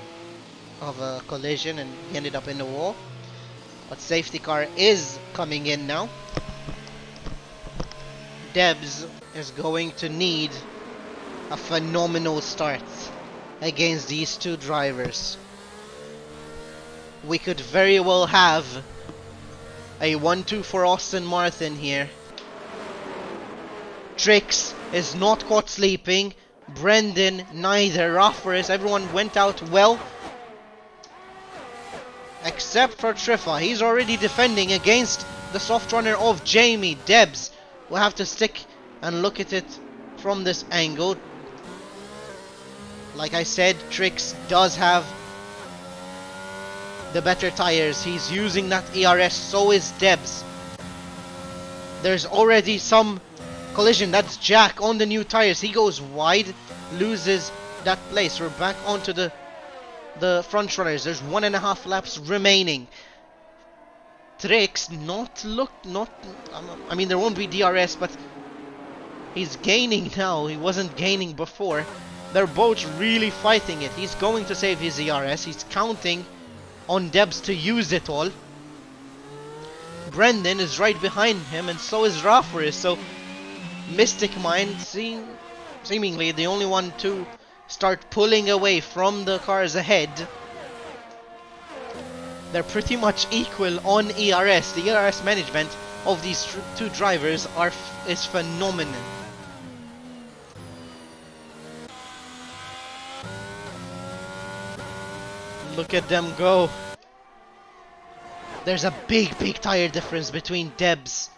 collision and he ended up in the wall. But safety car is coming in now. Debs is going to need a phenomenal start against these 2 drivers. We could very well have a 1-2 for Aston Martin here. Trix is not caught sleeping. Brendan neither. Raffers, everyone went out well. Except for Triffa. He's already defending against the soft runner of Jamie. Debs will have to stick and look at it from this angle. Like I said, Trix does have the better tires. He's using that ERS, so is Debs. There's already some collision. That's Jack on the new tires. He goes wide, loses that place. We're back onto the front runners. There's 1.5 laps remaining. Trix I mean, there won't be DRS, but he's gaining now. He wasn't gaining before. They're both really fighting it. He's going to save his ERS. He's counting on Debs to use it all. Brendan is right behind him, and so is Raffers. So Mystic Mind seemingly the only one to start pulling away from the cars ahead. They're pretty much equal on ERS. The ERS management of these 2 drivers is phenomenal. Look at them go. There's a big tire difference between Debs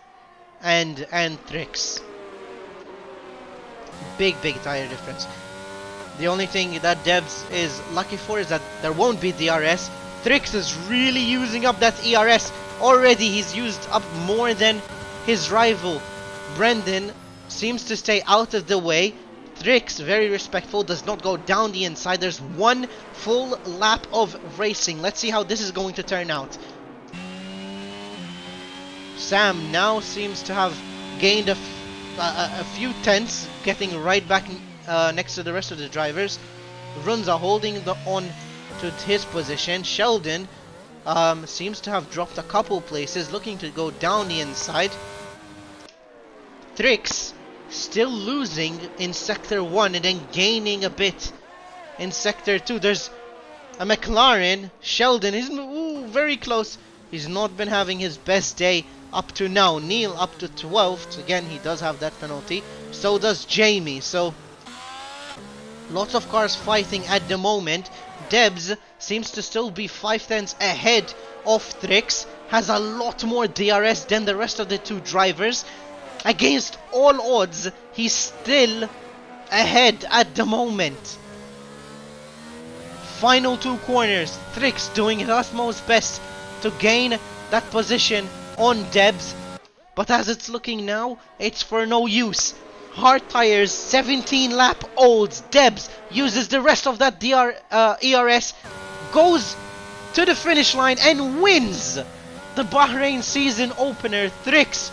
and Trix. Big tire difference. The only thing that Debs is lucky for is that there won't be DRS. Trix is really using up that ERS. Already he's used up more than his rival. Brendan seems to stay out of the way. Trix, very respectful, does not go down the inside. There's 1 full lap of racing. Let's see how this is going to turn out. Sam now seems to have gained a few tenths, getting right back next to the rest of the drivers. Runza holding on to his position. Sheldon seems to have dropped a couple places, looking to go down the inside. Trix still losing in sector 1 and then gaining a bit in sector 2. There's A McLaren, Sheldon, he's very close. He's not been having his best day up to now. Neil up to 12th. Again, he does have that penalty. So does Jamie. So lots of cars fighting at the moment. Debs seems to still be 5 tenths ahead of Trix. Has a lot more DRS than the rest of the two drivers. Against all odds, he's still ahead at the moment. Final two corners, Trix doing his utmost best to gain that position on Debs, but as it's looking now, it's for no use. Hard tires, 17 lap olds. Debs uses the rest of that ERS, goes to the finish line and wins the Bahrain season opener. Trix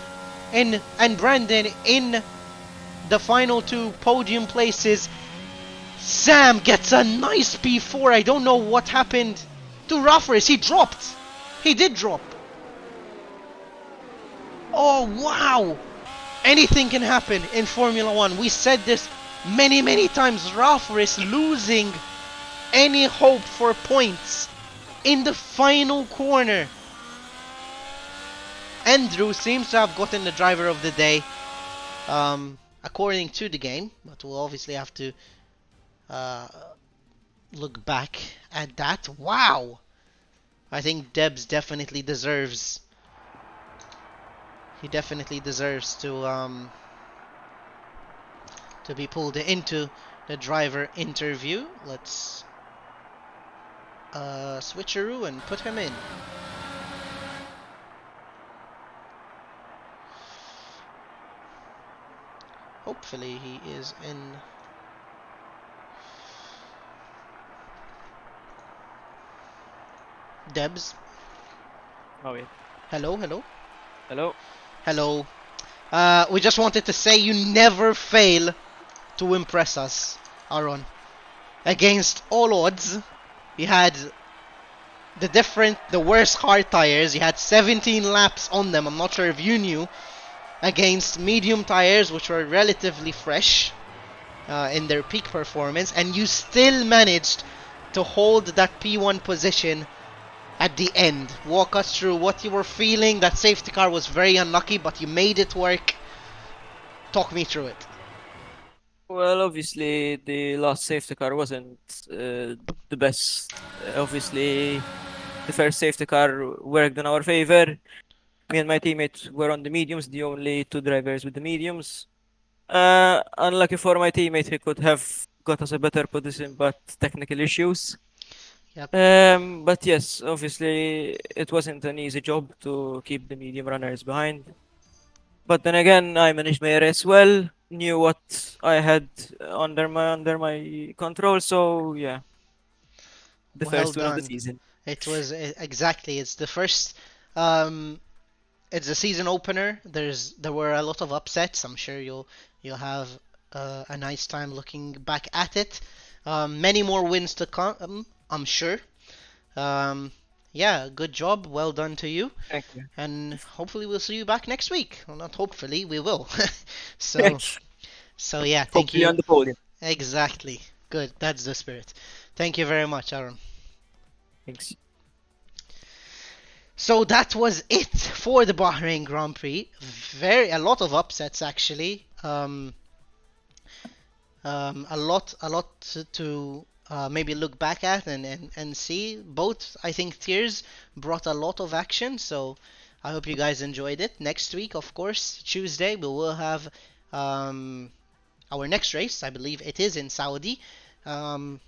and Brandon in the final two podium places. Sam gets a nice P4. I don't know what happened to Raffers. He dropped. He did drop. Oh, wow. Anything can happen in Formula 1. We said this many times. Raffers losing any hope for points in the final corner. Andrew seems to have gotten the driver of the day, according to the game. But we'll obviously have to look back at that. Wow! I think Debs definitely deserves. He definitely deserves to be pulled into the driver interview. Let's switcheroo and put him in. Hopefully he is in. Debs. Oh wait. Hello, hello. Hello. Hello. We just wanted to say you never fail to impress us, Aaron. Against all odds, you had the worst hard tires. You had 17 laps on them. I'm not sure if you knew. Against medium tires, which were relatively fresh in their peak performance, and you still managed to hold that P1 position at the end. Walk us through what you were feeling. That safety car was very unlucky, but you made it work. Talk me through it. Well, obviously the last safety car wasn't the best. Obviously, the first safety car worked in our favor. Me and my teammate were on the mediums, the only two drivers with the mediums. Unlucky for my teammate, he could have got us a better position, but technical issues. Yep. But yes, obviously it wasn't an easy job to keep the medium runners behind. But then again, I managed my race well, knew what I had under my control. So yeah, the Well first win of the done. season. It was exactly. It's the first. Um, it's a season opener. There were a lot of upsets. I'm sure you'll have a nice time looking back at it. Many more wins to come. I'm sure. Um, yeah, good job. Well done to you. Thank you. And hopefully we'll see you back next week. Well, not hopefully, we will. so so yeah, thank Hopefully you. on the podium. Exactly. Good. That's the spirit. Thank you very much, Aaron. Thanks. So that was it for the Bahrain Grand Prix. A lot of upsets actually. A lot to maybe look back at and see. Both I think tiers brought a lot of action. So I hope you guys enjoyed it. Next week, of course, Tuesday we will have our next race. I believe it is in Saudi. So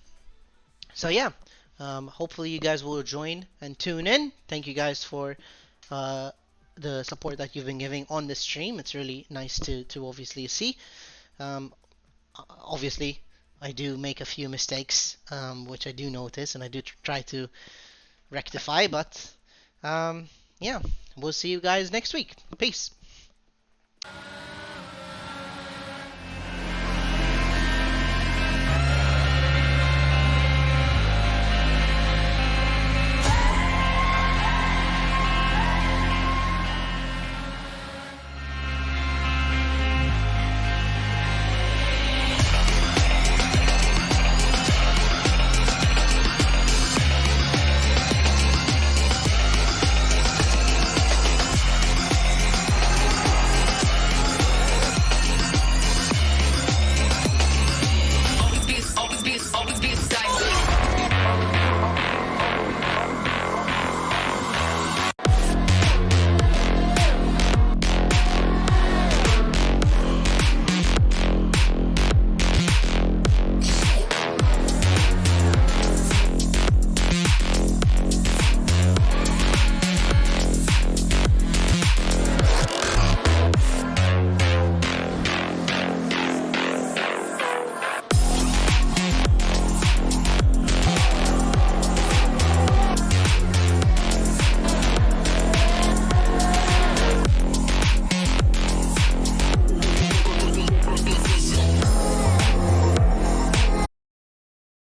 yeah. Hopefully you guys will join and tune in. Thank you guys for the support that you've been giving on the stream. It's really nice to obviously see. Obviously, I do make a few mistakes, which I do notice, and I do try to rectify. But yeah, we'll see you guys next week. Peace.